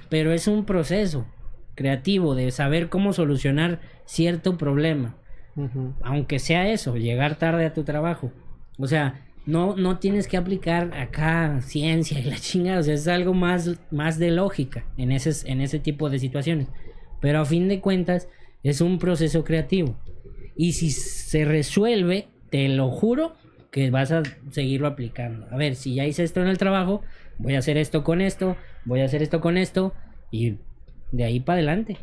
pero es un proceso creativo de saber cómo solucionar cierto problema. Uh-huh. Aunque sea eso, llegar tarde a tu trabajo. O sea, no tienes que aplicar acá ciencia y la chingada. O sea, es algo más de lógica en ese tipo de situaciones. Pero a fin de cuentas, es un proceso creativo. Y si se resuelve, te lo juro que vas a seguirlo aplicando. A ver, si ya hice esto en el trabajo, voy a hacer esto con esto, voy a hacer esto con esto, y de ahí para adelante.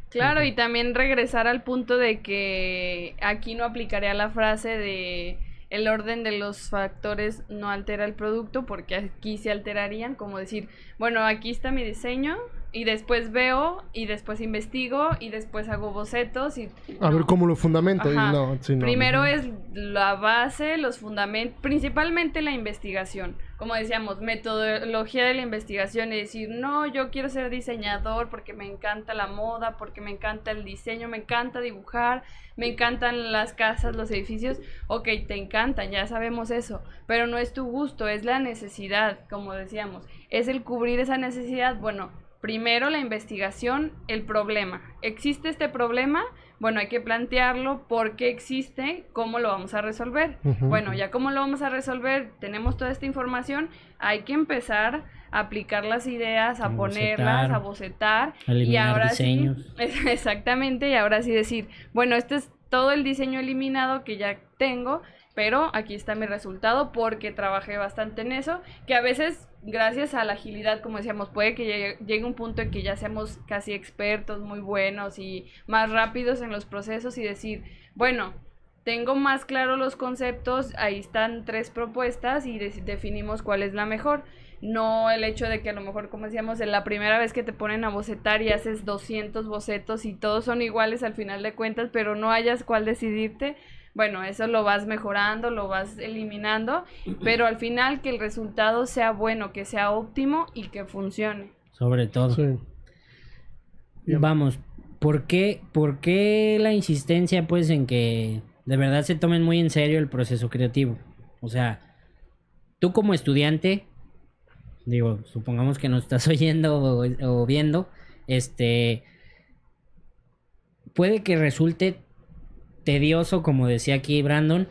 Claro, y también regresar al punto de que aquí no aplicaría la frase de el orden de los factores no altera el producto, porque aquí se alterarían, como decir, bueno, aquí está mi diseño y después veo y después investigo y después hago bocetos y a ver cómo lo fundamento. Ajá. Y no, sí, no, primero no. es la base, los fundamentos, principalmente la investigación. Como decíamos, metodología de la investigación, es decir, no, yo quiero ser diseñador porque me encanta la moda, porque me encanta el diseño, me encanta dibujar, me encantan las casas, los edificios. Ok, te encantan, ya sabemos eso, pero no es tu gusto, es la necesidad, como decíamos, es el cubrir esa necesidad. Bueno, primero la investigación, el problema. ¿Existe este problema? Bueno, hay que plantearlo, por qué existe, cómo lo vamos a resolver. Uh-huh. Bueno, ya cómo lo vamos a resolver, tenemos toda esta información, hay que empezar a aplicar las ideas, a ponerlas, a bocetar. Y ahora diseños. Sí, exactamente, y ahora sí decir, bueno, este es todo el diseño eliminado que ya tengo, pero aquí está mi resultado porque trabajé bastante en eso, que a veces gracias a la agilidad, como decíamos, puede que llegue un punto en que ya seamos casi expertos, muy buenos y más rápidos en los procesos y decir, bueno, tengo más claro los conceptos, ahí están 3 propuestas y definimos cuál es la mejor. No el hecho de que a lo mejor, como decíamos, en la primera vez que te ponen a bocetar y haces 200 bocetos y todos son iguales al final de cuentas, pero no hayas cuál decidirte. Bueno, eso lo vas mejorando, lo vas eliminando, pero al final que el resultado sea bueno, que sea óptimo y que funcione. Sobre todo. Sí. Vamos, ¿por qué la insistencia pues en que de verdad se tomen muy en serio el proceso creativo? O sea, tú como estudiante, digo, supongamos que nos estás oyendo o viendo, puede que resulte tedioso, como decía aquí Brandon,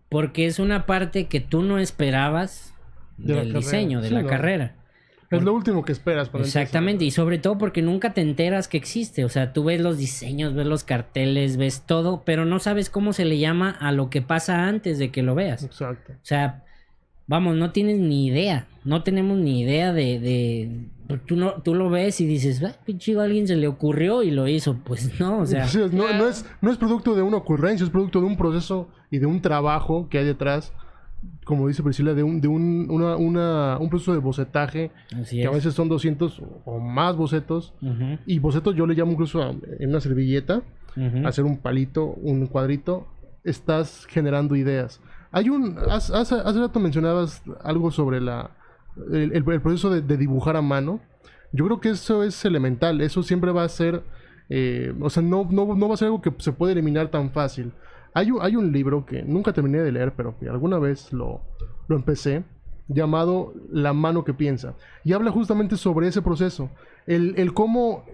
porque es una parte que tú no esperabas del diseño, de la carrera. Es lo último que esperas. Exactamente, y sobre todo porque nunca te enteras que existe. O sea, tú ves los diseños, ves los carteles, ves todo, pero no sabes cómo se le llama a lo que pasa antes de que lo veas. Exacto. O sea, vamos, no tienes ni idea. No tenemos ni idea de... Tú lo ves y dices, pinche, a alguien se le ocurrió y lo hizo. Pues no, o sea... Sí, no es producto de una ocurrencia, es producto de un proceso y de un trabajo que hay detrás, como dice Priscila, de un proceso de bocetaje. Así que es. a veces son 200 o más bocetos. Uh-huh. Y bocetos yo le llamo incluso en una servilleta, Uh-huh. hacer un palito, un cuadrito, estás generando ideas. Hace rato mencionabas algo sobre el proceso de dibujar a mano. Yo creo que eso es elemental, eso siempre va a ser, o sea, no va a ser algo que se puede eliminar tan fácil. Hay un libro que nunca terminé de leer, pero que alguna vez lo empecé, llamado La mano que piensa, y habla justamente sobre ese proceso, el cómo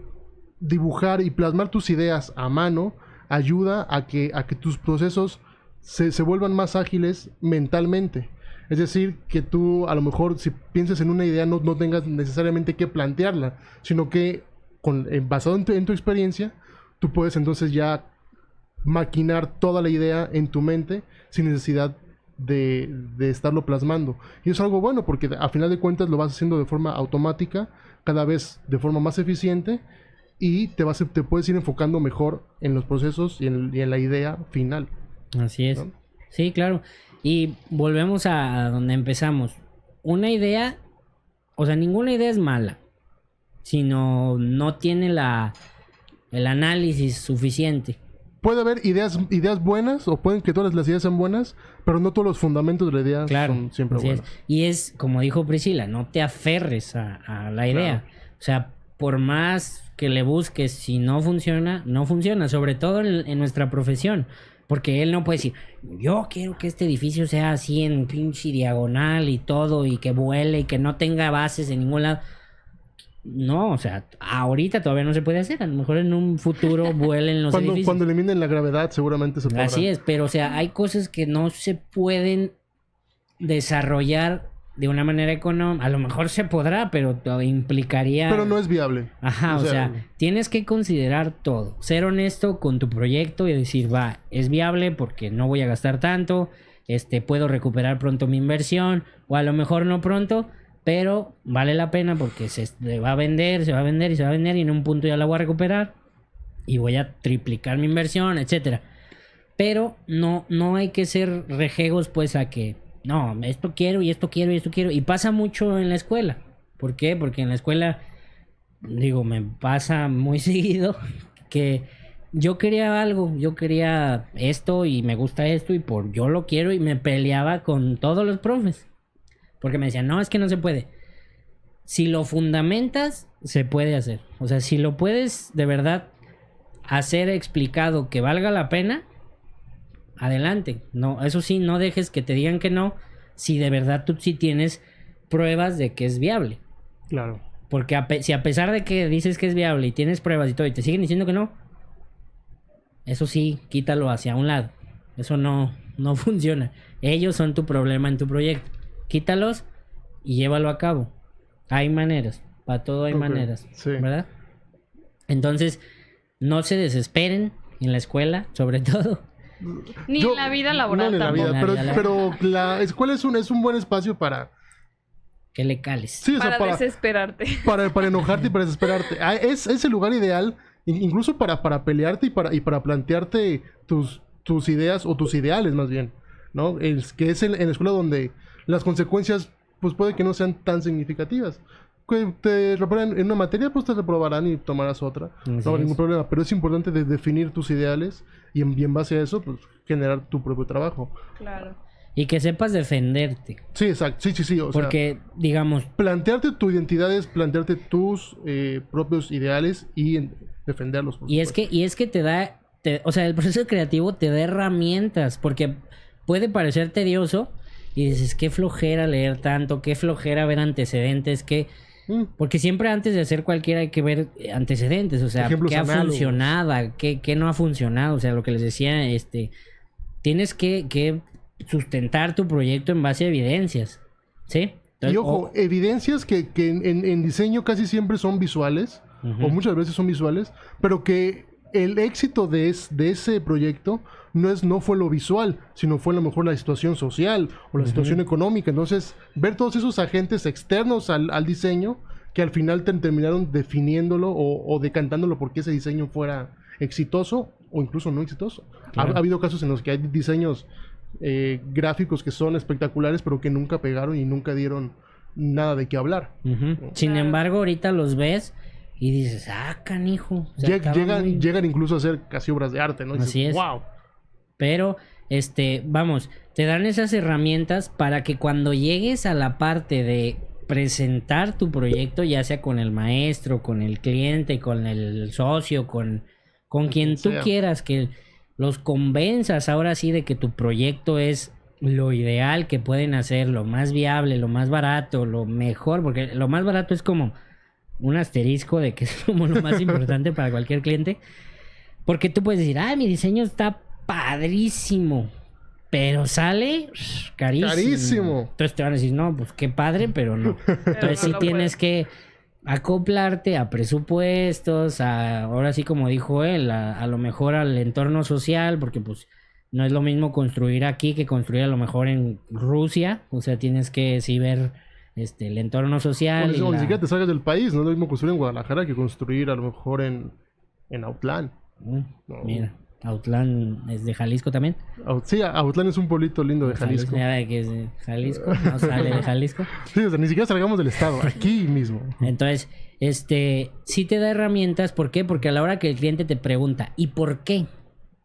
dibujar y plasmar tus ideas a mano ayuda a que tus procesos se vuelvan más ágiles mentalmente. Es decir, que tú a lo mejor si piensas en una idea no tengas necesariamente que plantearla, sino que basado en tu experiencia, tú puedes entonces ya maquinar toda la idea en tu mente sin necesidad de estarlo plasmando. Y es algo bueno porque a final de cuentas lo vas haciendo de forma automática, cada vez de forma más eficiente, y te puedes ir enfocando mejor en los procesos y en la idea final. Así es. ¿No? Sí, claro. Y volvemos a donde empezamos. Una idea, o sea, ninguna idea es mala, sino no tiene el análisis suficiente. Puede haber ideas buenas, o pueden que todas las ideas sean buenas, pero no todos los fundamentos de la idea son siempre buenos. Y es, como dijo Priscila, no te aferres a la idea. Claro. O sea, por más que le busques, si no funciona, no funciona. Sobre todo en nuestra profesión. Porque él no puede decir, yo quiero que este edificio sea así en pinche diagonal y todo, y que vuele y que no tenga bases en ningún lado. No, o sea, ahorita todavía no se puede hacer. A lo mejor en un futuro vuelen los edificios. Cuando eliminen la gravedad, seguramente se podrá. Así es, pero o sea, hay cosas que no se pueden desarrollar de una manera económica. A lo mejor se podrá, pero implicaría... Pero no es viable. Ajá, o sea, tienes que considerar todo. Ser honesto con tu proyecto y decir, va, es viable porque no voy a gastar tanto, puedo recuperar pronto mi inversión, o a lo mejor no pronto, pero vale la pena porque se va a vender, se va a vender y se va a vender, y en un punto ya la voy a recuperar y voy a triplicar mi inversión, etcétera. Pero no hay que ser rejegos pues a que no, esto quiero y esto quiero y esto quiero. Y pasa mucho en la escuela. ¿Por qué? Porque en la escuela, digo, me pasa muy seguido que yo quería algo, yo quería esto y me gusta esto y yo lo quiero, y me peleaba con todos los profes. Porque me decían, no, es que no se puede. Si lo fundamentas, se puede hacer. O sea, si lo puedes de verdad hacer explicado que valga la pena, adelante. No, eso sí, no dejes que te digan que no, si de verdad tú sí tienes pruebas de que es viable. Claro. Porque si a pesar de que dices que es viable y tienes pruebas y todo, y te siguen diciendo que no, eso sí, quítalo hacia un lado. Eso no funciona. Ellos son tu problema en tu proyecto. Quítalos y llévalo a cabo. Hay maneras. Para todo hay maneras. Sí. ¿Verdad? Entonces, no se desesperen en la escuela, sobre todo. Ni en la vida laboral. No en la vida, pero la escuela es un buen espacio para... que le cales. Sí, para desesperarte. Para enojarte y para desesperarte. Es el lugar ideal, incluso para pelearte y para plantearte tus ideas o tus ideales más bien, ¿no? Que es en la escuela donde las consecuencias pues puede que no sean tan significativas. Que te reprobarán en una materia, pues te reprobarán y tomarás otra. No habrá ningún problema. Pero es importante definir tus ideales y en base a eso, pues generar tu propio trabajo. Claro. Y que sepas defenderte. Sí, exacto. Sí. Porque, digamos... plantearte tu identidad es plantearte tus propios ideales y defenderlos. Y es que te da... o sea, el proceso creativo te da herramientas. Porque puede parecer tedioso y dices, qué flojera leer tanto, qué flojera ver antecedentes, porque siempre antes de hacer cualquiera hay que ver antecedentes, o sea, ejemplos qué ha análogos. funcionado, qué no ha funcionado, o sea, lo que les decía, tienes que sustentar tu proyecto en base a evidencias, ¿sí? Entonces, y ojo, evidencias que en diseño casi siempre son visuales, o muchas veces son visuales, pero que el éxito de ese proyecto no fue lo visual, sino fue a lo mejor la situación social o la situación económica. Entonces, ver todos esos agentes externos al diseño que al final terminaron definiéndolo o decantándolo porque ese diseño fuera exitoso o incluso no exitoso. Claro. Ha habido casos en los que hay diseños gráficos que son espectaculares pero que nunca pegaron y nunca dieron nada de qué hablar. Sin embargo, ahorita los ves y dices, canijo. O sea, llegan incluso a ser casi obras de arte, ¿no? Y así dices, es. wow. Pero, vamos, te dan esas herramientas para que cuando llegues a la parte de presentar tu proyecto, ya sea con el maestro, con el cliente, con el socio, con quien tú quieras, que los convenzas ahora sí de que tu proyecto es lo ideal que pueden hacer, lo más viable, lo más barato, lo mejor, porque lo más barato es como un asterisco de que es como lo más importante para cualquier cliente, porque tú puedes decir, mi diseño está padrísimo, pero sale carísimo. Entonces te van a decir, no, pues qué padre, pero no. Entonces sí tienes que acoplarte a presupuestos, ahora sí como dijo él, a lo mejor al entorno social, porque pues No es lo mismo construir aquí que construir a lo mejor en Rusia. O sea, tienes que sí ver el entorno social. O ni siquiera te salgas del país. No es lo mismo construir en Guadalajara que construir a lo mejor en Autlán. No. Mira, Autlán es de Jalisco también. Sí, Autlán es un pueblito lindo de Jalisco. Que es de Jalisco, no sale de Jalisco. Sí, o sea, ni siquiera salgamos del estado, aquí mismo. Entonces, sí te da herramientas. ¿Por qué? Porque a la hora que el cliente te pregunta, ¿y por qué?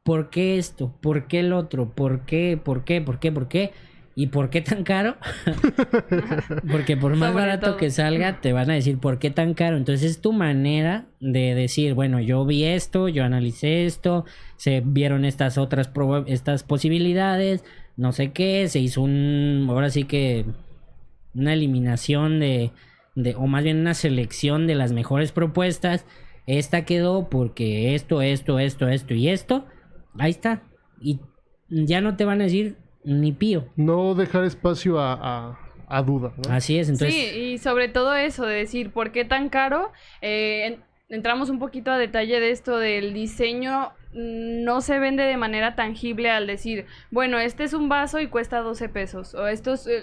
¿Por qué esto? ¿Por qué el otro? ¿Por qué? ¿Por qué? ¿Por qué? ¿Por qué? ¿Y por qué tan caro? Porque por más barato que salga, te van a decir por qué tan caro. Entonces es tu manera de decir, bueno, yo vi esto, yo analicé esto, se vieron estas otras estas posibilidades, no sé qué, se hizo ahora sí que una eliminación o más bien una selección de las mejores propuestas. Esta quedó porque esto y esto. Ahí está. Y ya no te van a decir ni pío. No dejar espacio a duda, ¿no? Así es, entonces... Sí, y sobre todo eso de decir, ¿por qué tan caro? Entramos un poquito a detalle de esto del diseño. No se vende de manera tangible al decir, bueno, este es un vaso y cuesta 12 pesos. O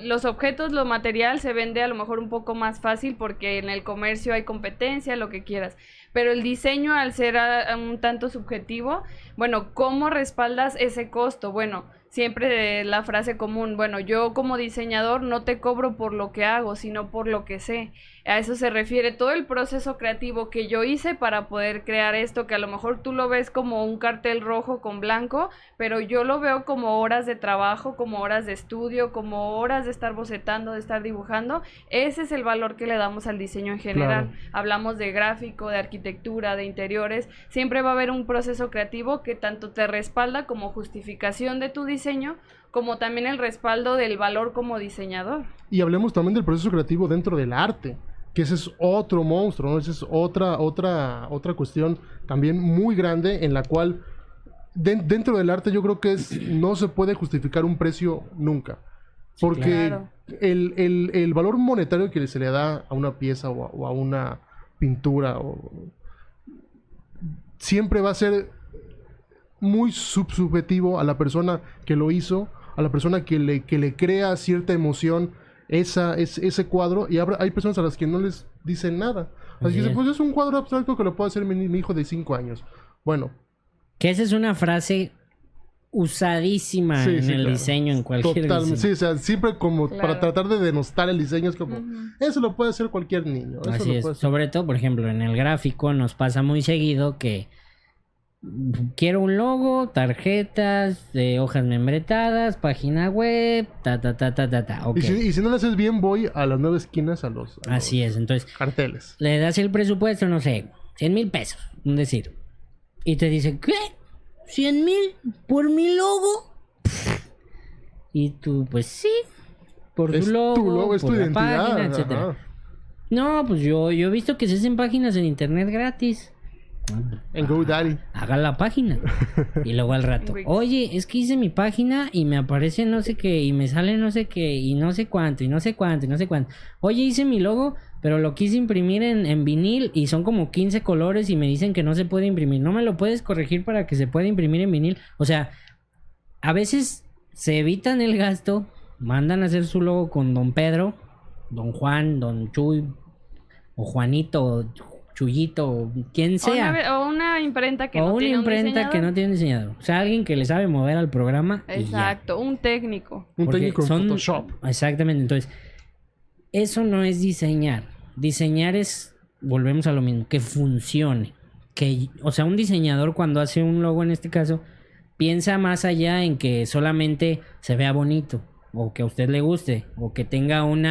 los objetos, lo material se vende a lo mejor un poco más fácil porque en el comercio hay competencia, lo que quieras. Pero el diseño, al ser un tanto subjetivo, bueno, ¿cómo respaldas ese costo? Bueno, siempre la frase común, bueno, yo como diseñador no te cobro por lo que hago, sino por lo que sé. A eso se refiere todo el proceso creativo que yo hice para poder crear esto, que a lo mejor tú lo ves como un cartel rojo con blanco, pero yo lo veo como horas de trabajo, como horas de estudio, como horas de estar bocetando, de estar dibujando. Ese es el valor que le damos al diseño en general. Claro. Hablamos de gráfico, de arquitectura, de interiores. Siempre va a haber un proceso creativo que tanto te respalda como justificación de tu diseño, como también el respaldo del valor como diseñador. Y hablemos también del proceso creativo dentro del arte, que ese es otro monstruo, ¿no? Esa es otra cuestión también muy grande, en la cual dentro del arte yo creo que no se puede justificar un precio nunca, porque claro, el valor monetario que se le da a una pieza o a una pintura siempre va a ser muy subjetivo a la persona que lo hizo, a la persona que le crea cierta emoción ese cuadro, y hay personas a las que no les dicen nada. Así que dicen, pues es un cuadro abstracto que lo puede hacer mi hijo de 5 años. Bueno. Que esa es una frase usadísima en el diseño, en cualquier diseño. Sí, o sea, siempre como para tratar de denostar el diseño, es como, eso lo puede hacer cualquier niño. Así es, sobre todo, por ejemplo, en el gráfico nos pasa muy seguido que quiero un logo, tarjetas, hojas membretadas, página web, Okay. Y si no lo haces bien, voy a las 9 esquinas Así es, entonces carteles. Le das el presupuesto, no sé, 100,000 pesos, un decir. Y te dice, ¿qué? ¿100,000 por mi logo? Y tú, pues sí, por tu logo, tu logo, es por tu la identidad, página, etcétera. No, pues yo he visto que se hacen páginas en internet gratis. En GoDaddy. Haga la página. Y luego al rato, oye, es que hice mi página y me aparece no sé qué, y me sale no sé qué, y no sé cuánto, y no sé cuánto, y no sé cuánto. Oye, hice mi logo, pero lo quise imprimir en vinil y son como 15 colores y me dicen que no se puede imprimir. ¿No me lo puedes corregir para que se pueda imprimir en vinil? O sea, a veces se evitan el gasto, mandan a hacer su logo con Don Pedro, Don Juan, Don Chuy, o Juanito, Chuyito, quien sea. O una imprenta que no tiene un diseñador. O una imprenta que no tiene diseñador. O sea, alguien que le sabe mover al programa. Exacto, un técnico. Un técnico en Photoshop. Exactamente, entonces, eso no es diseñar. Diseñar es, volvemos a lo mismo, que funcione. O sea, un diseñador cuando hace un logo en este caso, piensa más allá en que solamente se vea bonito, o que a usted le guste, o que tenga un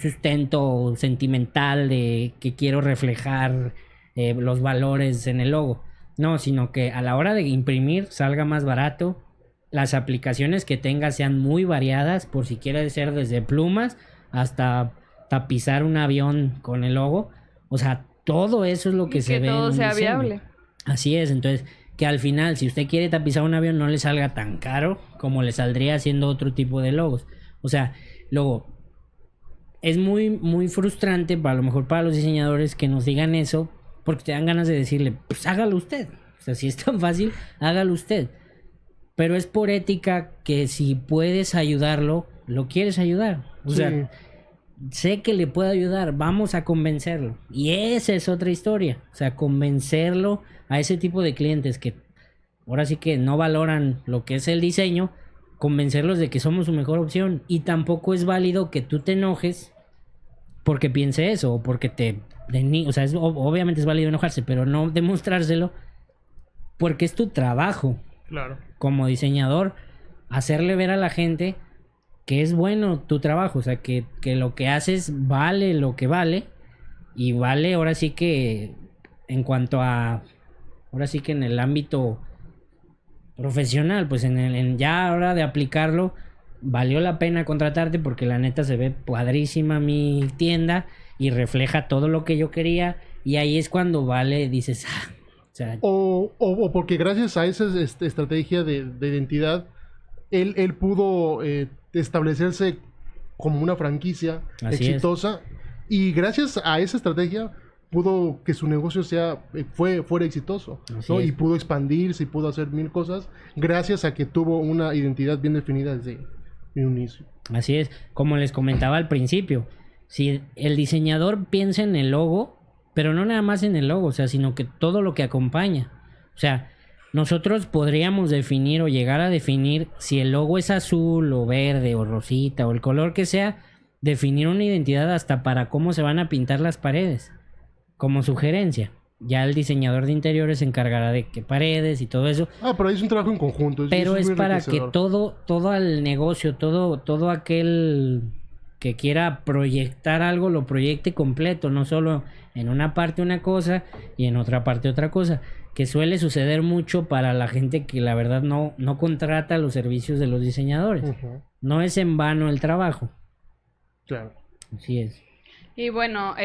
sustento sentimental de que quiero reflejar los valores en el logo. No, sino que a la hora de imprimir salga más barato, las aplicaciones que tenga sean muy variadas, por si quiere ser desde plumas hasta tapizar un avión con el logo. O sea, todo eso es lo que se ve. Que todo sea diseño. viable. Así es, entonces que al final, si usted quiere tapizar un avión, no le salga tan caro como le saldría haciendo otro tipo de logos. O sea, luego es muy, muy frustrante a lo mejor para los diseñadores que nos digan eso, porque te dan ganas de decirle, pues hágalo usted. O sea, si es tan fácil, hágalo usted. pero es por ética que si puedes ayudarlo, lo quieres ayudar. O sea, sé que le puedo ayudar, vamos a convencerlo. Y esa es otra historia. O sea, convencerlo a ese tipo de clientes que ahora sí que no valoran lo que es el diseño, convencerlos de que somos su mejor opción. Y tampoco es válido que tú te enojes porque piense eso o porque o sea, obviamente es válido enojarse, pero no demostrárselo porque es tu trabajo. Claro. Como diseñador, hacerle ver a la gente que es bueno tu trabajo, o sea, que lo que haces vale lo que vale, y vale ahora sí que en cuanto a, ahora sí que en el ámbito profesional, pues ya ahora de aplicarlo, valió la pena contratarte porque la neta se ve padrísima mi tienda y refleja todo lo que yo quería, y ahí es cuando dices, o sea, o porque gracias a esa estrategia de identidad, él pudo establecerse como una franquicia exitosa, y gracias a esa estrategia pudo que su negocio fuera exitoso, ¿no? Y pudo expandirse y pudo hacer mil cosas gracias a que tuvo una identidad bien definida desde un inicio. Así es, como les comentaba al principio, si el diseñador piensa en el logo, pero no nada más en el logo, o sea, sino que todo lo que acompaña. O sea, nosotros podríamos definir o llegar a definir si el logo es azul o verde o rosita o el color que sea, definir una identidad hasta para cómo se van a pintar las paredes, como sugerencia. Ya el diseñador de interiores se encargará de qué paredes y todo eso. Pero es un trabajo en conjunto. Pero es para que todo el negocio, todo aquel que quiera proyectar algo, lo proyecte completo, no solo en una parte una cosa y en otra parte otra cosa, que suele suceder mucho para la gente que la verdad no contrata los servicios de los diseñadores. Uh-huh. No es en vano el trabajo. Claro. Así es. Y bueno,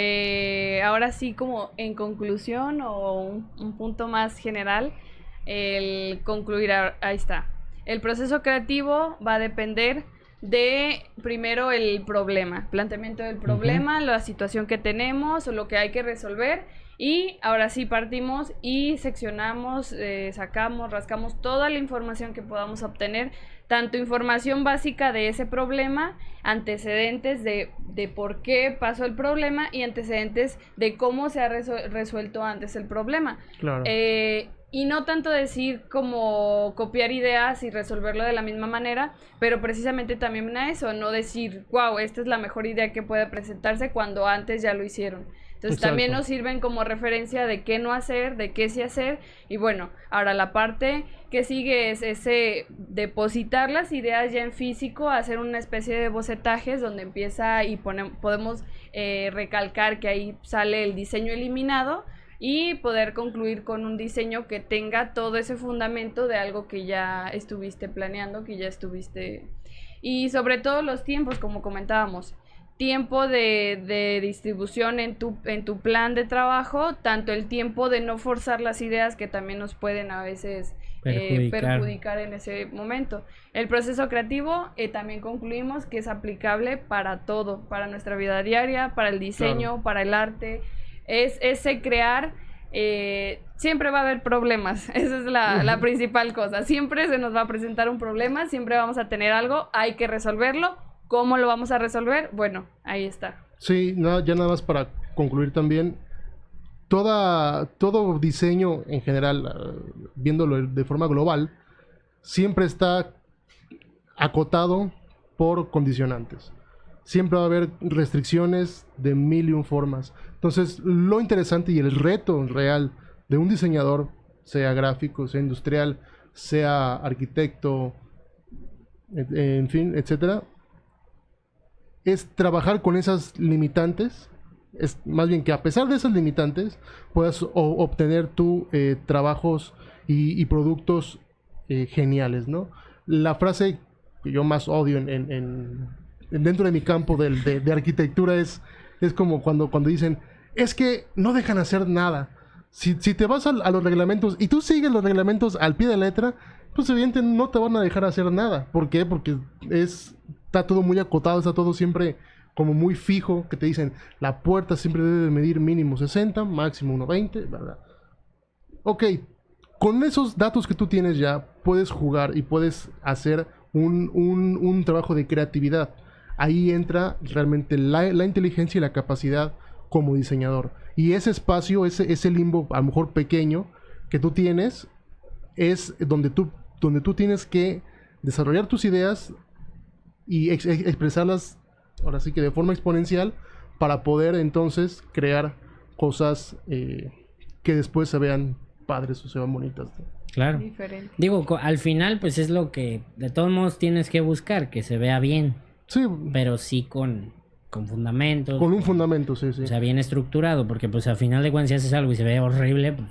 ahora sí, como en conclusión o un punto más general, el concluir, ahí está. El proceso creativo va a depender de, primero, el problema, planteamiento del problema, la situación que tenemos o lo que hay que resolver, y ahora sí partimos y seccionamos, sacamos, rascamos toda la información que podamos obtener, tanto información básica de ese problema, antecedentes de por qué pasó el problema y antecedentes de cómo se ha resuelto antes el problema. Claro. Y no tanto decir como copiar ideas y resolverlo de la misma manera, pero precisamente también a eso, no decir, wow, esta es la mejor idea que puede presentarse cuando antes ya lo hicieron. Entonces Exacto. También nos sirven como referencia de qué no hacer, de qué sí hacer. Y bueno, ahora la parte que sigue es ese depositar las ideas ya en físico, hacer una especie de bocetajes donde empieza y podemos recalcar que ahí sale el diseño eliminado, y poder concluir con un diseño que tenga todo ese fundamento de algo que ya estuviste planeando, que ya estuviste... Y sobre todo los tiempos, como comentábamos, tiempo de distribución en tu plan de trabajo, tanto el tiempo de no forzar las ideas que también nos pueden a veces perjudicar en ese momento. El proceso creativo también concluimos que es aplicable para todo, para nuestra vida diaria, para el diseño, claro. Para el arte. Es ese crear, siempre va a haber problemas, esa es la principal cosa, siempre se nos va a presentar un problema, siempre vamos a tener algo, hay que resolverlo. ¿Cómo lo vamos a resolver? Bueno, ahí está. Sí, ya nada más para concluir también, todo diseño en general, viéndolo de forma global, siempre está acotado por condicionantes. Siempre va a haber restricciones de 1001 formas. Entonces, lo interesante y el reto real de un diseñador, sea gráfico, sea industrial, sea arquitecto, en fin, etcétera, es trabajar con esas limitantes. Es más bien que a pesar de esas limitantes puedas obtener tú trabajos y productos geniales, ¿no? La frase que yo más odio dentro de mi campo de arquitectura es como cuando dicen, es que no dejan hacer nada. Si te vas a los reglamentos y tú sigues los reglamentos al pie de letra, pues evidentemente no te van a dejar hacer nada. ¿Por qué? Porque está todo muy acotado, está todo siempre como muy fijo, que te dicen, la puerta siempre debe medir mínimo 60, máximo 1.20, ¿verdad? Ok, con esos datos que tú tienes ya, puedes jugar y puedes hacer un trabajo de creatividad. Ahí entra realmente la inteligencia y la capacidad como diseñador. Y ese espacio, ese limbo a lo mejor pequeño que tú tienes, es donde tú tienes que desarrollar tus ideas y expresarlas, ahora sí que de forma exponencial, para poder entonces crear cosas que después se vean padres o se vean bonitas. Claro. Diferente. Digo, al final, pues es lo que de todos modos tienes que buscar, que se vea bien, Sí, pero sí con fundamentos. con un fundamento, sí. O sea, bien estructurado, porque pues al final de cuentas si haces algo y se ve horrible, pues,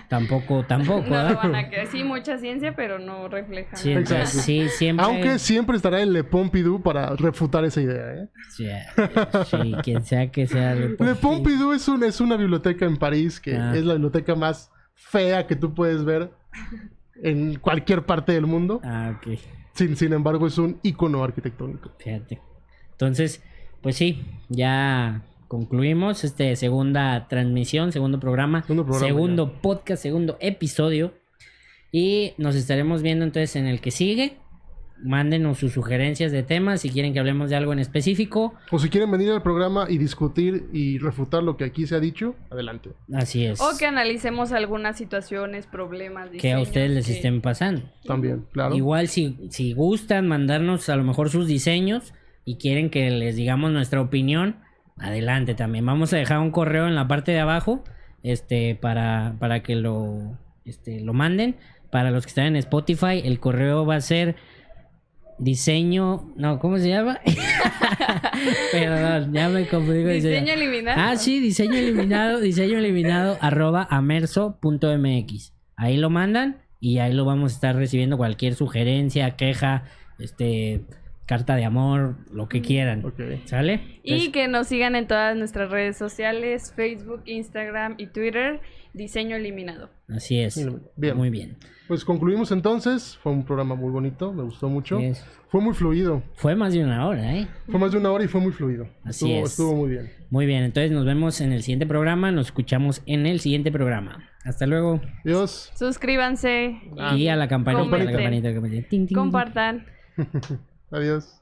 tampoco, No lo ¿verdad? van a creer. Sí, mucha ciencia, pero no refleja Sí, nada. entonces, Exacto. sí, siempre. Aunque siempre estará el Le Pompidou para refutar esa idea, ¿eh? Sí, quien sea que sea. Le Pompidou es una biblioteca en París que Ah. es la biblioteca más fea que tú puedes ver en cualquier parte del mundo. Ah, ok. Sin embargo, es un ícono arquitectónico. Fíjate. Entonces, pues sí, ya concluimos segunda transmisión, segundo programa, segundo podcast, segundo episodio. Y nos estaremos viendo entonces en el que sigue. Mándenos sus sugerencias de temas si quieren que hablemos de algo en específico. O si quieren venir al programa y discutir y refutar lo que aquí se ha dicho, adelante. Así es. O que analicemos algunas situaciones, problemas, Que a diseños ustedes les que- estén pasando. También, claro. Igual si gustan mandarnos a lo mejor sus diseños y quieren que les digamos nuestra opinión, adelante también. Vamos a dejar un correo en la parte de abajo para que lo manden. Para los que están en Spotify, el correo va a ser diseño... No, ¿cómo se llama? Perdón, ya me confundí con Diseño eliminado. Ah, sí, diseño eliminado @amerso.mx. Ahí lo mandan y ahí lo vamos a estar recibiendo cualquier sugerencia, queja, carta de amor, lo que quieran. Ok. ¿Sale? Y que nos sigan en todas nuestras redes sociales, Facebook, Instagram y Twitter, Diseño Eliminado. Así es. Bien. Muy bien. Pues concluimos entonces. Fue un programa muy bonito, me gustó mucho. Así es. Fue muy fluido. Fue más de una hora, ¿eh? Fue más de una hora y fue muy fluido. Así es. Estuvo muy bien. Muy bien, entonces nos vemos en el siguiente programa, nos escuchamos en el siguiente programa. Hasta luego. Adiós. Suscríbanse. Y a la campanita, Comenten. a la campanita. Tin, tin, tin. Compartan. Adiós.